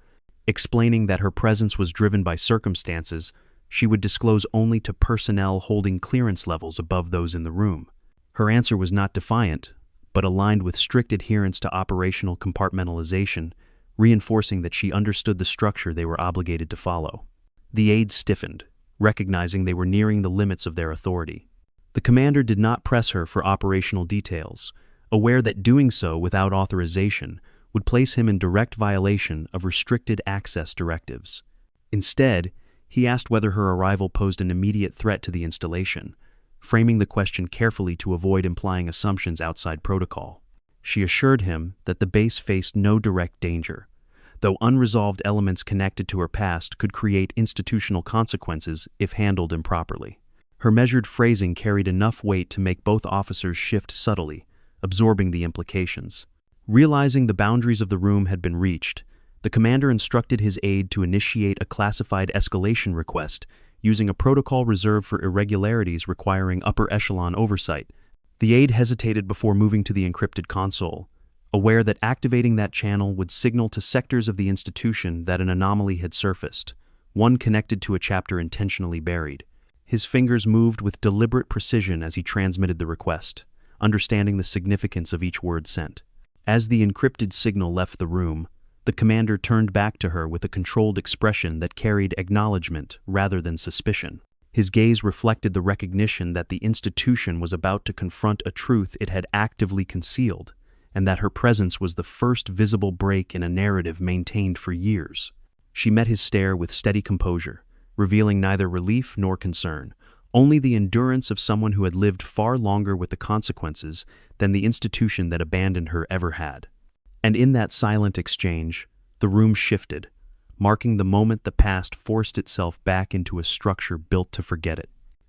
explaining that her presence was driven by circumstances she would disclose only to personnel holding clearance levels above those in the room. Her answer was not defiant, but aligned with strict adherence to operational compartmentalization, reinforcing that she understood the structure they were obligated to follow. The aide stiffened, recognizing they were nearing the limits of their authority. The commander did not press her for operational details, aware that doing so without authorization would place him in direct violation of restricted access directives. Instead, he asked whether her arrival posed an immediate threat to the installation, framing the question carefully to avoid implying assumptions outside protocol. She assured him that the base faced no direct danger, though unresolved elements connected to her past could create institutional consequences if handled improperly. Her measured phrasing carried enough weight to make both officers shift subtly, absorbing the implications. Realizing the boundaries of the room had been reached, the commander instructed his aide to initiate a classified escalation request using a protocol reserved for irregularities requiring upper echelon oversight. The aide hesitated before moving to the encrypted console, aware that activating that channel would signal to sectors of the institution that an anomaly had surfaced, one connected to a chapter intentionally buried. His fingers moved with deliberate precision as he transmitted the request, understanding the significance of each word sent. As the encrypted signal left the room, the commander turned back to her with a controlled expression that carried acknowledgement rather than suspicion. His gaze reflected the recognition that the institution was about to confront a truth it had actively concealed, and that her presence was the first visible break in a narrative maintained for years. She met his stare with steady composure, revealing neither relief nor concern, only the endurance of someone who had lived far longer with the consequences than the institution that abandoned her ever had. And in that silent exchange, the room shifted, marking the moment the past forced itself back into a structure built to forget it.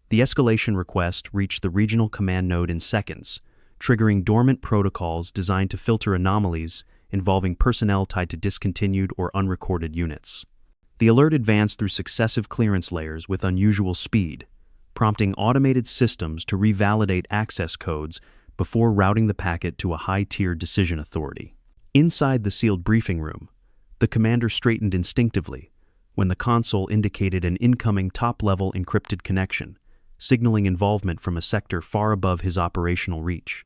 The escalation request reached the regional command node in seconds, triggering dormant protocols designed to filter anomalies involving personnel tied to discontinued or unrecorded units. The alert advanced through successive clearance layers with unusual speed, prompting automated systems to revalidate access codes before routing the packet to a high-tier decision authority. Inside the sealed briefing room, the commander straightened instinctively when the console indicated an incoming top-level encrypted connection, signaling involvement from a sector far above his operational reach.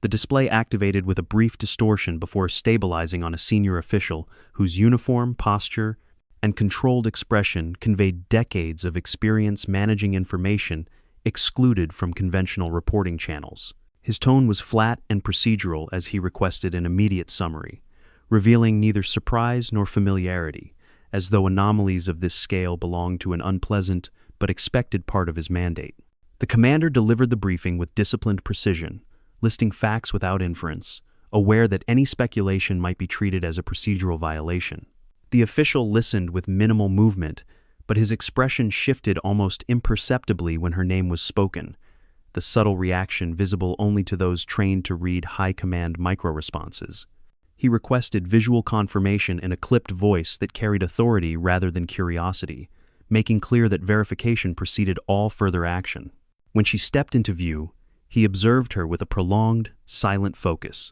The display activated with a brief distortion before stabilizing on a senior official whose uniform, posture, and controlled expression conveyed decades of experience managing information excluded from conventional reporting channels. His tone was flat and procedural as he requested an immediate summary, revealing neither surprise nor familiarity, as though anomalies of this scale belonged to an unpleasant but expected part of his mandate. The commander delivered the briefing with disciplined precision, listing facts without inference, aware that any speculation might be treated as a procedural violation. The official listened with minimal movement, but his expression shifted almost imperceptibly when her name was spoken, the subtle reaction visible only to those trained to read high-command micro-responses. He requested visual confirmation in a clipped voice that carried authority rather than curiosity, making clear that verification preceded all further action. When she stepped into view, he observed her with a prolonged, silent focus,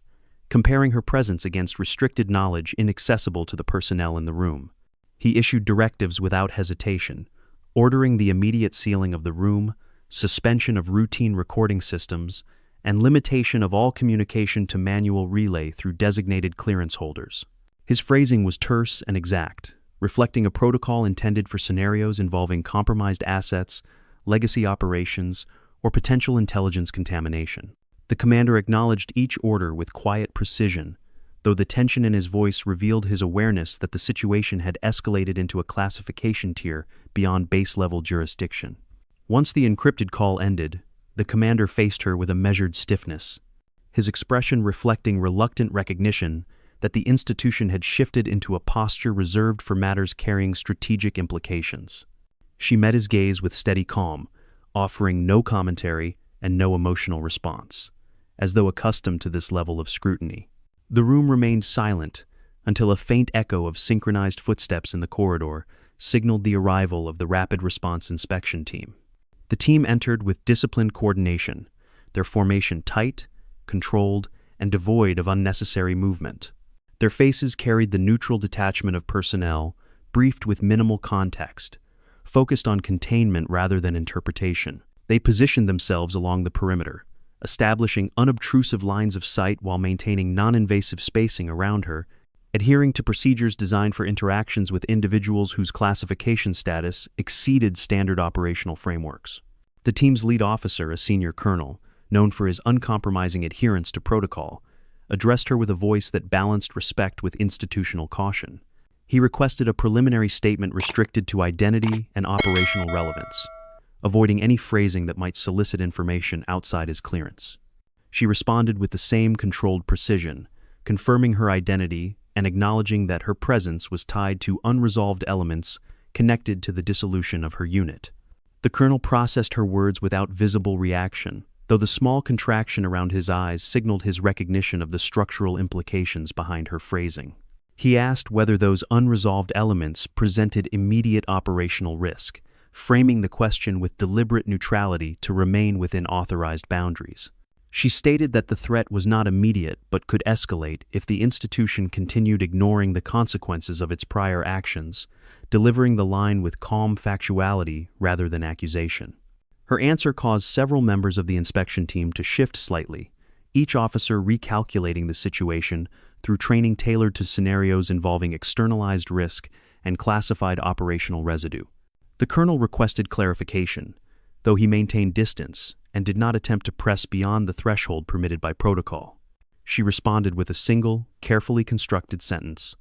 comparing her presence against restricted knowledge inaccessible to the personnel in the room. He issued directives without hesitation, ordering the immediate sealing of the room, suspension of routine recording systems, and limitation of all communication to manual relay through designated clearance holders. His phrasing was terse and exact, reflecting a protocol intended for scenarios involving compromised assets, legacy operations, or potential intelligence contamination. The commander acknowledged each order with quiet precision, though the tension in his voice revealed his awareness that the situation had escalated into a classification tier beyond base-level jurisdiction. Once the encrypted call ended, the commander faced her with a measured stiffness, his expression reflecting reluctant recognition that the institution had shifted into a posture reserved for matters carrying strategic implications. She met his gaze with steady calm, offering no commentary and no emotional response, as though accustomed to this level of scrutiny. The room remained silent until a faint echo of synchronized footsteps in the corridor signaled the arrival of the rapid response inspection team. The team entered with disciplined coordination, their formation tight, controlled, and devoid of unnecessary movement. Their faces carried the neutral detachment of personnel, briefed with minimal context, focused on containment rather than interpretation. They positioned themselves along the perimeter, establishing unobtrusive lines of sight while maintaining non-invasive spacing around her, adhering to procedures designed for interactions with individuals whose classification status exceeded standard operational frameworks. The team's lead officer, a senior colonel, known for his uncompromising adherence to protocol, addressed her with a voice that balanced respect with institutional caution. He requested a preliminary statement restricted to identity and operational relevance, avoiding any phrasing that might solicit information outside his clearance. She responded with the same controlled precision, confirming her identity and acknowledging that her presence was tied to unresolved elements connected to the dissolution of her unit. The colonel processed her words without visible reaction, though the small contraction around his eyes signaled his recognition of the structural implications behind her phrasing. He asked whether those unresolved elements presented immediate operational risk, framing the question with deliberate neutrality to remain within authorized boundaries. She stated that the threat was not immediate but could escalate if the institution continued ignoring the consequences of its prior actions, delivering the line with calm factuality rather than accusation. Her answer caused several members of the inspection team to shift slightly, each officer recalculating the situation through training tailored to scenarios involving externalized risk and classified operational residue. The colonel requested clarification, though he maintained distance and did not attempt to press beyond the threshold permitted by protocol. She responded with a single, carefully constructed sentence.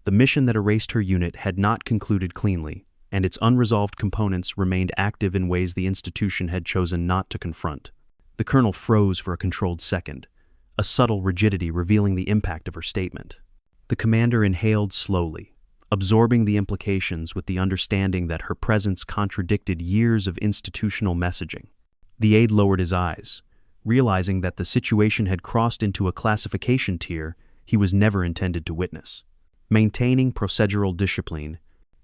The mission that erased her unit had not concluded cleanly, and its unresolved components remained active in ways the institution had chosen not to confront. The colonel froze for a controlled second, a subtle rigidity revealing the impact of her statement. The commander inhaled slowly, absorbing the implications with the understanding that her presence contradicted years of institutional messaging. The aide lowered his eyes, realizing that the situation had crossed into a classification tier he was never intended to witness. Maintaining procedural discipline,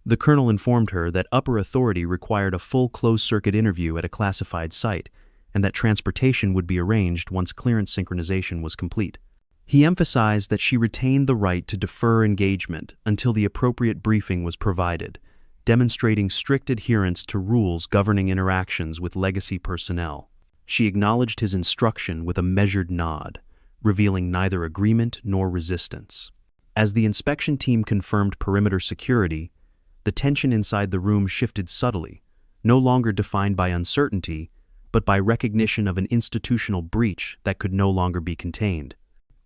the colonel informed her that upper authority required a full closed-circuit interview at a classified site, and that transportation would be arranged once clearance synchronization was complete. He emphasized that she retained the right to defer engagement until the appropriate briefing was provided, demonstrating strict adherence to rules governing interactions with legacy personnel. She acknowledged his instruction with a measured nod, revealing neither agreement nor resistance. As the inspection team confirmed perimeter security, the tension inside the room shifted subtly, no longer defined by uncertainty, but by recognition of an institutional breach that could no longer be contained.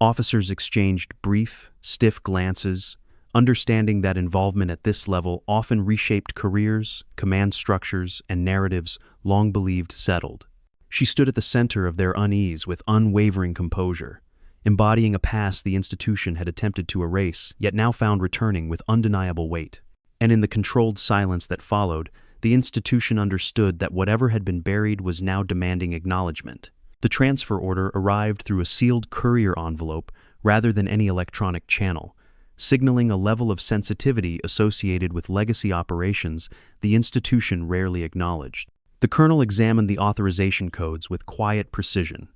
Officers exchanged brief, stiff glances, understanding that involvement at this level often reshaped careers, command structures, and narratives long believed settled. She stood at the center of their unease with unwavering composure, embodying a past the institution had attempted to erase, yet now found returning with undeniable weight. And in the controlled silence that followed, the institution understood that whatever had been buried was now demanding acknowledgement. The transfer order arrived through a sealed courier envelope rather than any electronic channel, signaling a level of sensitivity associated with legacy operations the institution rarely acknowledged. The colonel examined the authorization codes with quiet precision,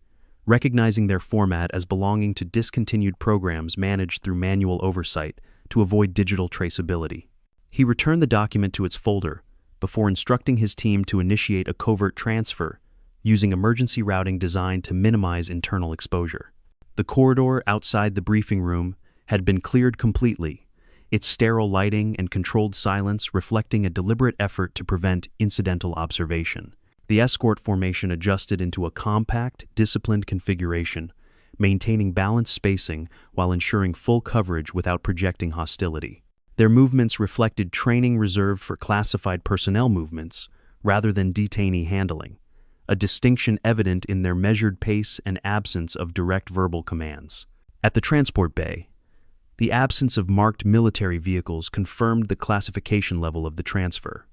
recognizing their format as belonging to discontinued programs managed through manual oversight to avoid digital traceability. He returned the document to its folder before instructing his team to initiate a covert transfer, using emergency routing designed to minimize internal exposure. The corridor outside the briefing room had been cleared completely, its sterile lighting and controlled silence reflecting a deliberate effort to prevent incidental observation. The escort formation adjusted into a compact, disciplined configuration, maintaining balanced spacing while ensuring full coverage without projecting hostility. Their movements reflected training reserved for classified personnel movements rather than detainee handling, a distinction evident in their measured pace and absence of direct verbal commands. At the transport bay, the absence of marked military vehicles confirmed the classification level of the transfer,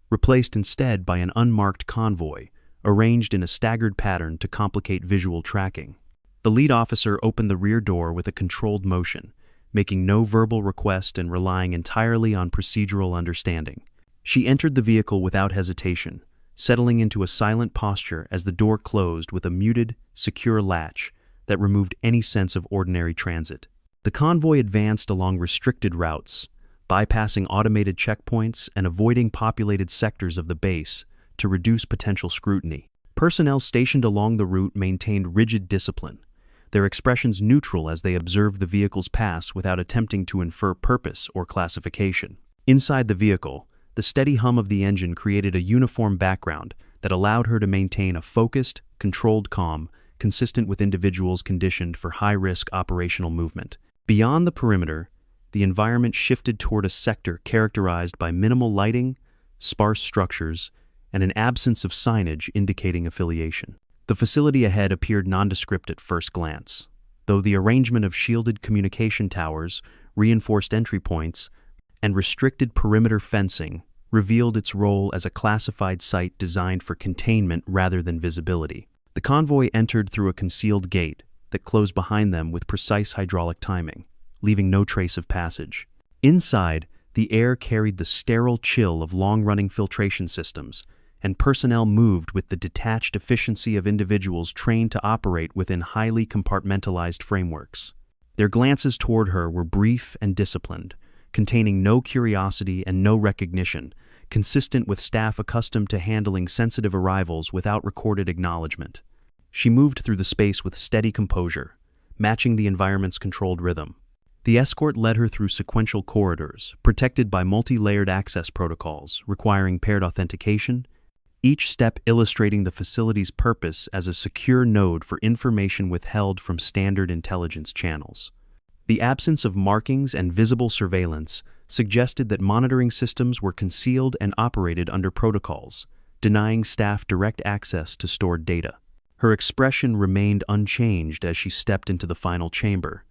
replaced instead by an unmarked convoy, arranged in a staggered pattern to complicate visual tracking. The lead officer opened the rear door with a controlled motion, making no verbal request and relying entirely on procedural understanding. She entered the vehicle without hesitation, settling into a silent posture as the door closed with a muted, secure latch that removed any sense of ordinary transit. The convoy advanced along restricted routes, bypassing automated checkpoints and avoiding populated sectors of the base to reduce potential scrutiny. Personnel stationed along the route maintained rigid discipline, their expressions neutral as they observed the vehicle's pass without attempting to infer purpose or classification. Inside the vehicle, the steady hum of the engine created a uniform background that allowed her to maintain a focused, controlled calm consistent with individuals conditioned for high-risk operational movement. Beyond the perimeter, the environment shifted toward a sector characterized by minimal lighting, sparse structures, and an absence of signage indicating affiliation. The facility ahead appeared nondescript at first glance, though the arrangement of shielded communication towers, reinforced entry points, and restricted perimeter fencing revealed its role as a classified site designed for containment rather than visibility. The convoy entered through a concealed gate that closed behind them with precise hydraulic timing, leaving no trace of passage. Inside, the air carried the sterile chill of long-running filtration systems, and personnel moved with the detached efficiency of individuals trained to operate within highly compartmentalized frameworks. Their glances toward her were brief and disciplined, containing no curiosity and no recognition, consistent with staff accustomed to handling sensitive arrivals without recorded acknowledgement. She moved through the space with steady composure, matching the environment's controlled rhythm. The escort led her through sequential corridors, protected by multi-layered access protocols requiring paired authentication, each step illustrating the facility's purpose as a secure node for information withheld from standard intelligence channels. The absence of markings and visible surveillance suggested that monitoring systems were concealed and operated under protocols, denying staff direct access to stored data. Her expression remained unchanged as she stepped into the final chamber,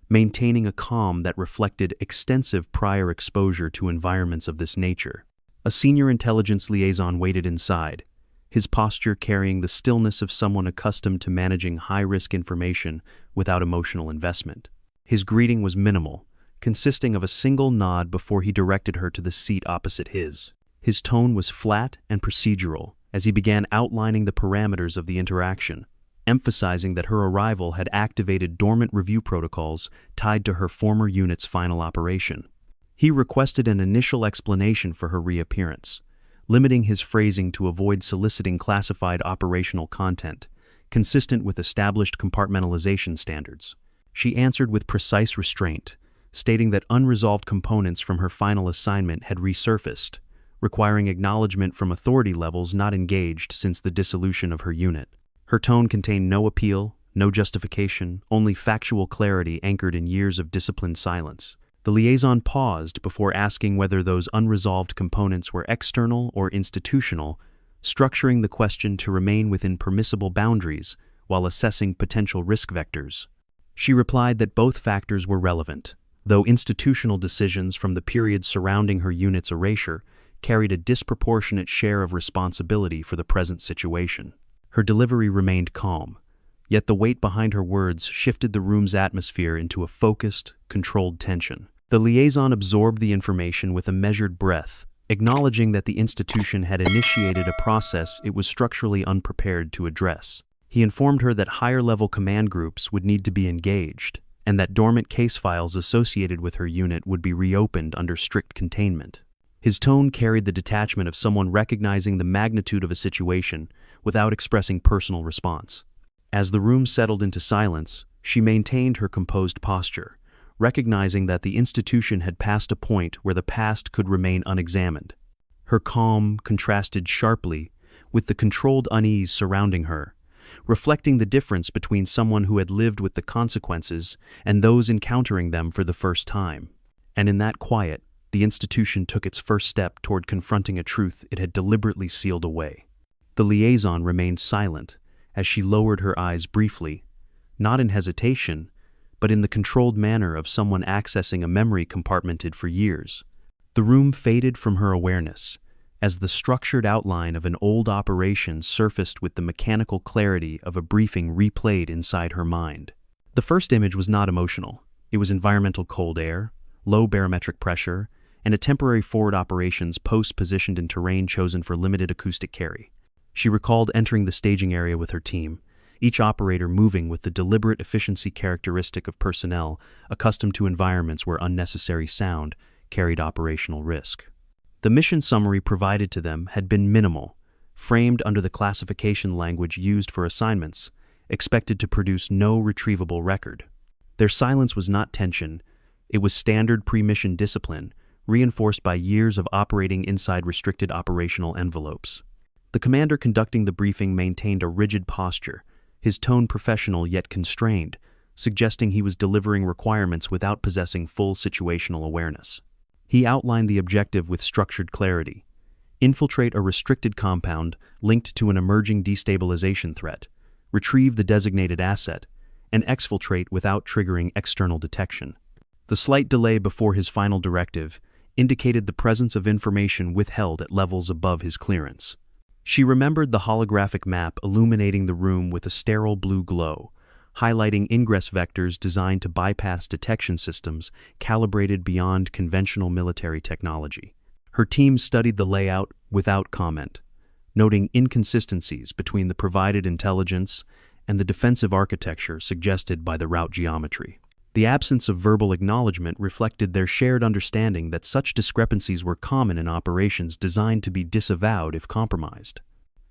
maintaining a calm that reflected extensive prior exposure to environments of this nature. A senior intelligence liaison waited inside, his posture carrying the stillness of someone accustomed to managing high-risk information without emotional investment. His greeting was minimal, consisting of a single nod before he directed her to the seat opposite his. His tone was flat and procedural as he began outlining the parameters of the interaction, emphasizing that her arrival had activated dormant review protocols tied to her former unit's final operation. He requested an initial explanation for her reappearance, limiting his phrasing to avoid soliciting classified operational content, consistent with established compartmentalization standards. She answered with precise restraint, stating that unresolved components from her final assignment had resurfaced, requiring acknowledgement from authority levels not engaged since the dissolution of her unit. Her tone contained no appeal, no justification, only factual clarity anchored in years of disciplined silence. The liaison paused before asking whether those unresolved components were external or institutional, structuring the question to remain within permissible boundaries while assessing potential risk vectors. She replied that both factors were relevant, though institutional decisions from the period surrounding her unit's erasure carried a disproportionate share of responsibility for the present situation. Her delivery remained calm, yet the weight behind her words shifted the room's atmosphere into a focused, controlled tension. The liaison absorbed the information with a measured breath, acknowledging that the institution had initiated a process it was structurally unprepared to address. He informed her that higher-level command groups would need to be engaged, and that dormant case files associated with her unit would be reopened under strict containment. His tone carried the detachment of someone recognizing the magnitude of a situation without expressing personal response. As the room settled into silence, she maintained her composed posture, recognizing that the institution had passed a point where the past could remain unexamined. Her calm contrasted sharply with the controlled unease surrounding her, reflecting the difference between someone who had lived with the consequences and those encountering them for the first time. And in that quiet, the institution took its first step toward confronting a truth it had deliberately sealed away. The liaison remained silent as she lowered her eyes briefly, not in hesitation, but in the controlled manner of someone accessing a memory compartmented for years. The room faded from her awareness, as the structured outline of an old operation surfaced with the mechanical clarity of a briefing replayed inside her mind. The first image was not emotional. It was environmental cold air, low barometric pressure, and a temporary forward operations post positioned in terrain chosen for limited acoustic carry. She recalled entering the staging area with her team, each operator moving with the deliberate efficiency characteristic of personnel accustomed to environments where unnecessary sound carried operational risk. The mission summary provided to them had been minimal, framed under the classification language used for assignments, expected to produce no retrievable record. Their silence was not tension, it was standard pre-mission discipline, reinforced by years of operating inside restricted operational envelopes. The commander conducting the briefing maintained a rigid posture, his tone professional yet constrained, suggesting he was delivering requirements without possessing full situational awareness. He outlined the objective with structured clarity: infiltrate a restricted compound linked to an emerging destabilization threat, retrieve the designated asset, and exfiltrate without triggering external detection. The slight delay before his final directive indicated the presence of information withheld at levels above his clearance. She remembered the holographic map illuminating the room with a sterile blue glow, highlighting ingress vectors designed to bypass detection systems calibrated beyond conventional military technology. Her team studied the layout without comment, noting inconsistencies between the provided intelligence and the defensive architecture suggested by the route geometry. The absence of verbal acknowledgement reflected their shared understanding that such discrepancies were common in operations designed to be disavowed if compromised.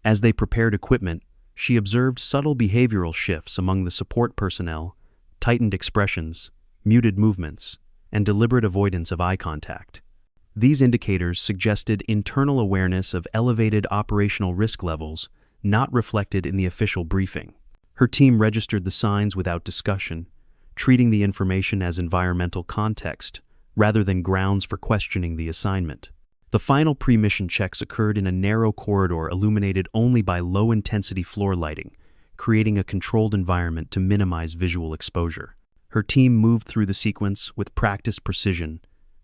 As they prepared equipment, she observed subtle behavioral shifts among the support personnel, tightened expressions, muted movements, and deliberate avoidance of eye contact. These indicators suggested internal awareness of elevated operational risk levels not reflected in the official briefing. Her team registered the signs without discussion, treating the information as environmental context rather than grounds for questioning the assignment. The final pre-mission checks occurred in a narrow corridor illuminated only by low-intensity floor lighting, creating a controlled environment to minimize visual exposure. Her team moved through the sequence with practiced precision,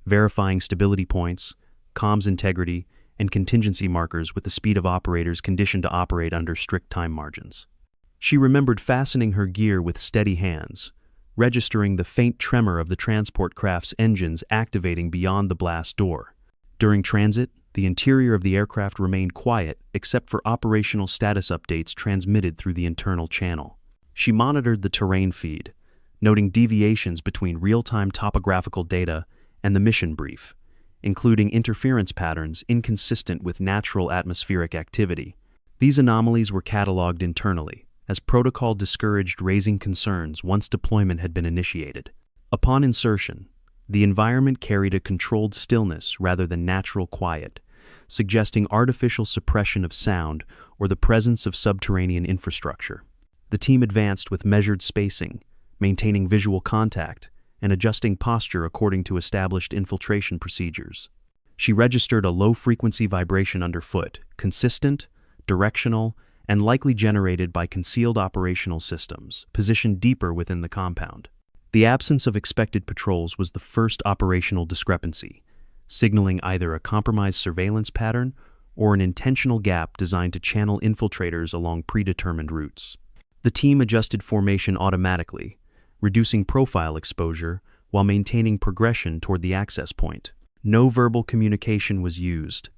verifying stability points, comms integrity, and contingency markers with the speed of operators conditioned to operate under strict time margins. She remembered fastening her gear with steady hands, registering the faint tremor of the transport craft's engines activating beyond the blast door. During transit, the interior of the aircraft remained quiet except for operational status updates transmitted through the internal channel. She monitored the terrain feed, noting deviations between real-time topographical data and the mission brief, including interference patterns inconsistent with natural atmospheric activity. These anomalies were cataloged internally, as protocol discouraged raising concerns once deployment had been initiated. Upon insertion, the environment carried a controlled stillness rather than natural quiet, suggesting artificial suppression of sound or the presence of subterranean infrastructure. The team advanced with measured spacing, maintaining visual contact and adjusting posture according to established infiltration procedures. She registered a low-frequency vibration underfoot, consistent, directional, and likely generated by concealed operational systems, positioned deeper within the compound. The absence of expected patrols was the first operational discrepancy, signaling either a compromised surveillance pattern or an intentional gap designed to channel infiltrators along predetermined routes. The team adjusted formation automatically, reducing profile exposure while maintaining progression toward the access point. No verbal communication was used.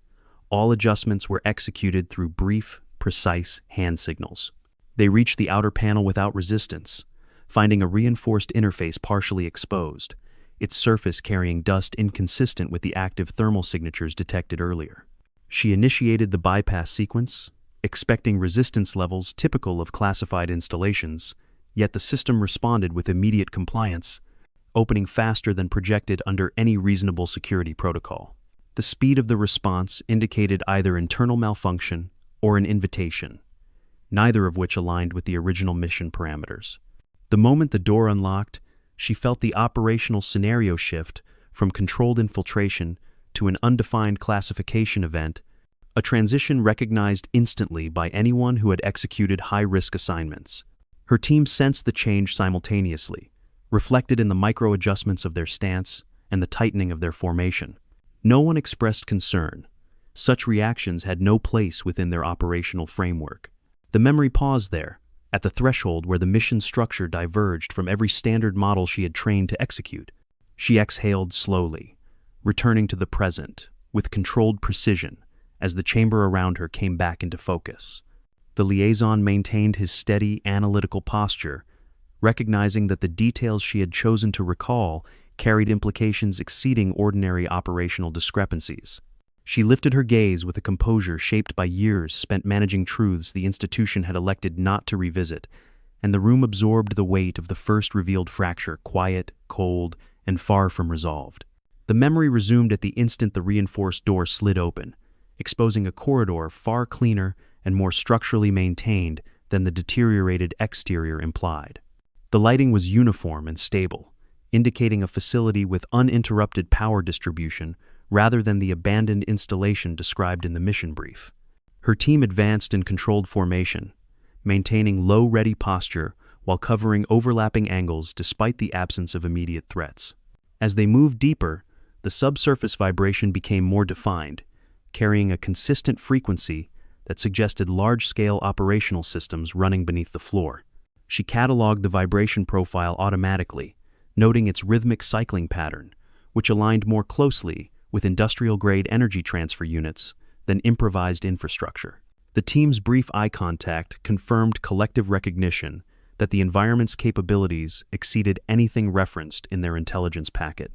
All adjustments were executed through brief, precise hand signals. They reached the outer panel without resistance, finding a reinforced interface partially exposed, its surface carrying dust inconsistent with the active thermal signatures detected earlier. She initiated the bypass sequence, expecting resistance levels typical of classified installations, yet the system responded with immediate compliance, opening faster than projected under any reasonable security protocol. The speed of the response indicated either internal malfunction or an invitation, neither of which aligned with the original mission parameters. The moment the door unlocked, she felt the operational scenario shift from controlled infiltration to an undefined classification event, a transition recognized instantly by anyone who had executed high-risk assignments. Her team sensed the change simultaneously, reflected in the micro-adjustments of their stance and the tightening of their formation. No one expressed concern. Such reactions had no place within their operational framework. The memory paused there, at the threshold where the mission structure diverged from every standard model she had trained to execute. She exhaled slowly, returning to the present, with controlled precision, as the chamber around her came back into focus. The liaison maintained his steady, analytical posture, recognizing that the details she had chosen to recall carried implications exceeding ordinary operational discrepancies. She lifted her gaze with a composure shaped by years spent managing truths the institution had elected not to revisit, and the room absorbed the weight of the first revealed fracture, quiet, cold, and far from resolved. The memory resumed at the instant the reinforced door slid open, exposing a corridor far cleaner and more structurally maintained than the deteriorated exterior implied. The lighting was uniform and stable, indicating a facility with uninterrupted power distribution rather than the abandoned installation described in the mission brief. Her team advanced in controlled formation, maintaining low ready posture while covering overlapping angles despite the absence of immediate threats. As they moved deeper, the subsurface vibration became more defined, carrying a consistent frequency that suggested large-scale operational systems running beneath the floor. She cataloged the vibration profile automatically, noting its rhythmic cycling pattern, which aligned more closely with industrial-grade energy transfer units than improvised infrastructure. The team's brief eye contact confirmed collective recognition that the environment's capabilities exceeded anything referenced in their intelligence packet.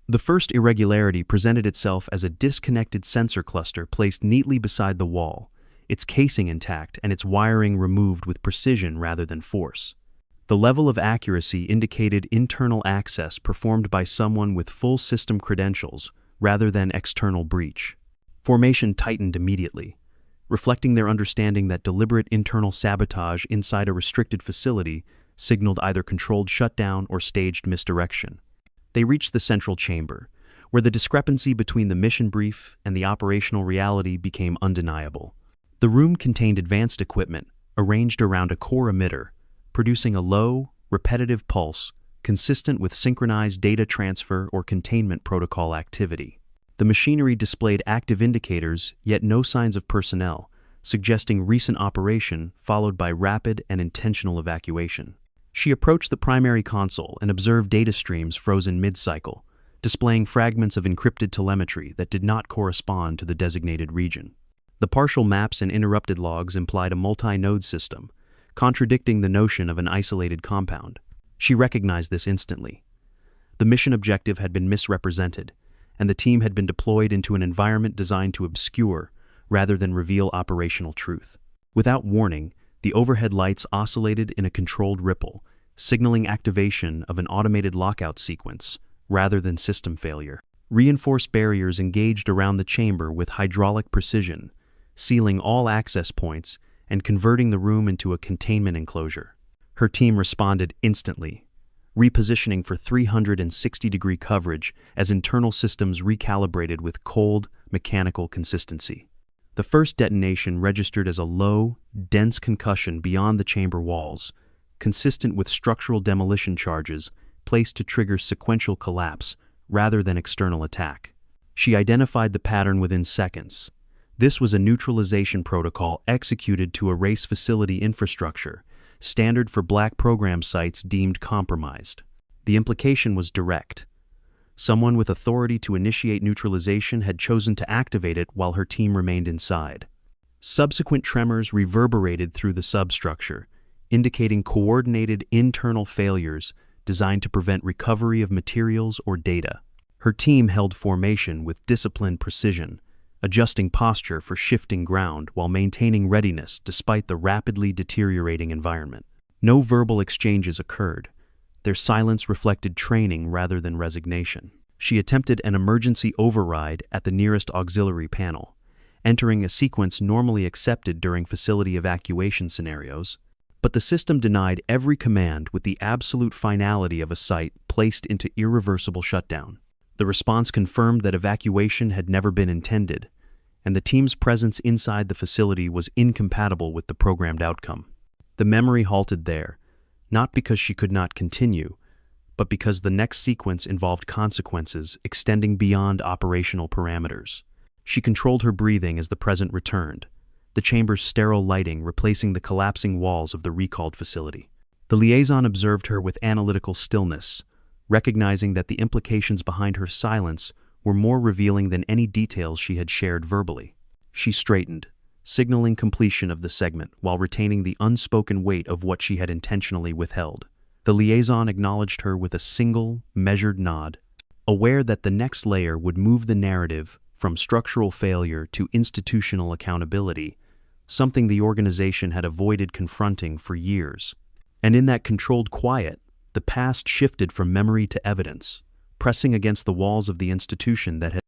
The first irregularity presented itself as a disconnected sensor cluster placed neatly beside the wall, its casing intact and its wiring removed with precision rather than force. The level of accuracy indicated internal access performed by someone with full system credentials rather than external breach. Formation tightened immediately, reflecting their understanding that deliberate internal sabotage inside a restricted facility signaled either controlled shutdown or staged misdirection. They reached the central chamber, where the discrepancy between the mission brief and the operational reality became undeniable. The room contained advanced equipment, arranged around a core emitter, producing a low, repetitive pulse consistent with synchronized data transfer or containment protocol activity. The machinery displayed active indicators, yet no signs of personnel, suggesting recent operation followed by rapid and intentional evacuation. She approached the primary console and observed data streams frozen mid-cycle, displaying fragments of encrypted telemetry that did not correspond to the designated region. The partial maps and interrupted logs implied a multi-node system, contradicting the notion of an isolated compound. She recognized this instantly. The mission objective had been misrepresented, and the team had been deployed into an environment designed to obscure rather than reveal operational truth. Without warning, the overhead lights oscillated in a controlled ripple, signaling activation of an automated lockout sequence rather than system failure. Reinforced barriers engaged around the chamber with hydraulic precision, sealing all access points and converting the room into a containment enclosure. Her team responded instantly, repositioning for 360-degree coverage as internal systems recalibrated with cold, mechanical consistency. The first detonation registered as a low, dense concussion beyond the chamber walls, consistent with structural demolition charges placed to trigger sequential collapse rather than external attack. She identified the pattern within seconds. This was a neutralization protocol executed to erase facility infrastructure, standard for black program sites deemed compromised. The implication was direct. Someone with authority to initiate neutralization had chosen to activate it while her team remained inside. Subsequent tremors reverberated through the substructure, indicating coordinated internal failures designed to prevent recovery of materials or data. Her team held formation with disciplined precision, adjusting posture for shifting ground while maintaining readiness despite the rapidly deteriorating environment. No verbal exchanges occurred. Their silence reflected training rather than resignation. She attempted an emergency override at the nearest auxiliary panel, entering a sequence normally accepted during facility evacuation scenarios, but the system denied every command with the absolute finality of a site placed into irreversible shutdown. The response confirmed that evacuation had never been intended, and the team's presence inside the facility was incompatible with the programmed outcome. The memory halted there, not because she could not continue, but because the next sequence involved consequences extending beyond operational parameters. She controlled her breathing as the present returned, the chamber's sterile lighting replacing the collapsing walls of the recalled facility. The liaison observed her with analytical stillness, recognizing that the implications behind her silence were more revealing than any details she had shared verbally. She straightened, signaling completion of the segment while retaining the unspoken weight of what she had intentionally withheld. The liaison acknowledged her with a single, measured nod, aware that the next layer would move the narrative from structural failure to institutional accountability, something the organization had avoided confronting for years. And in that controlled quiet, the past shifted from memory to evidence, pressing against the walls of the institution that had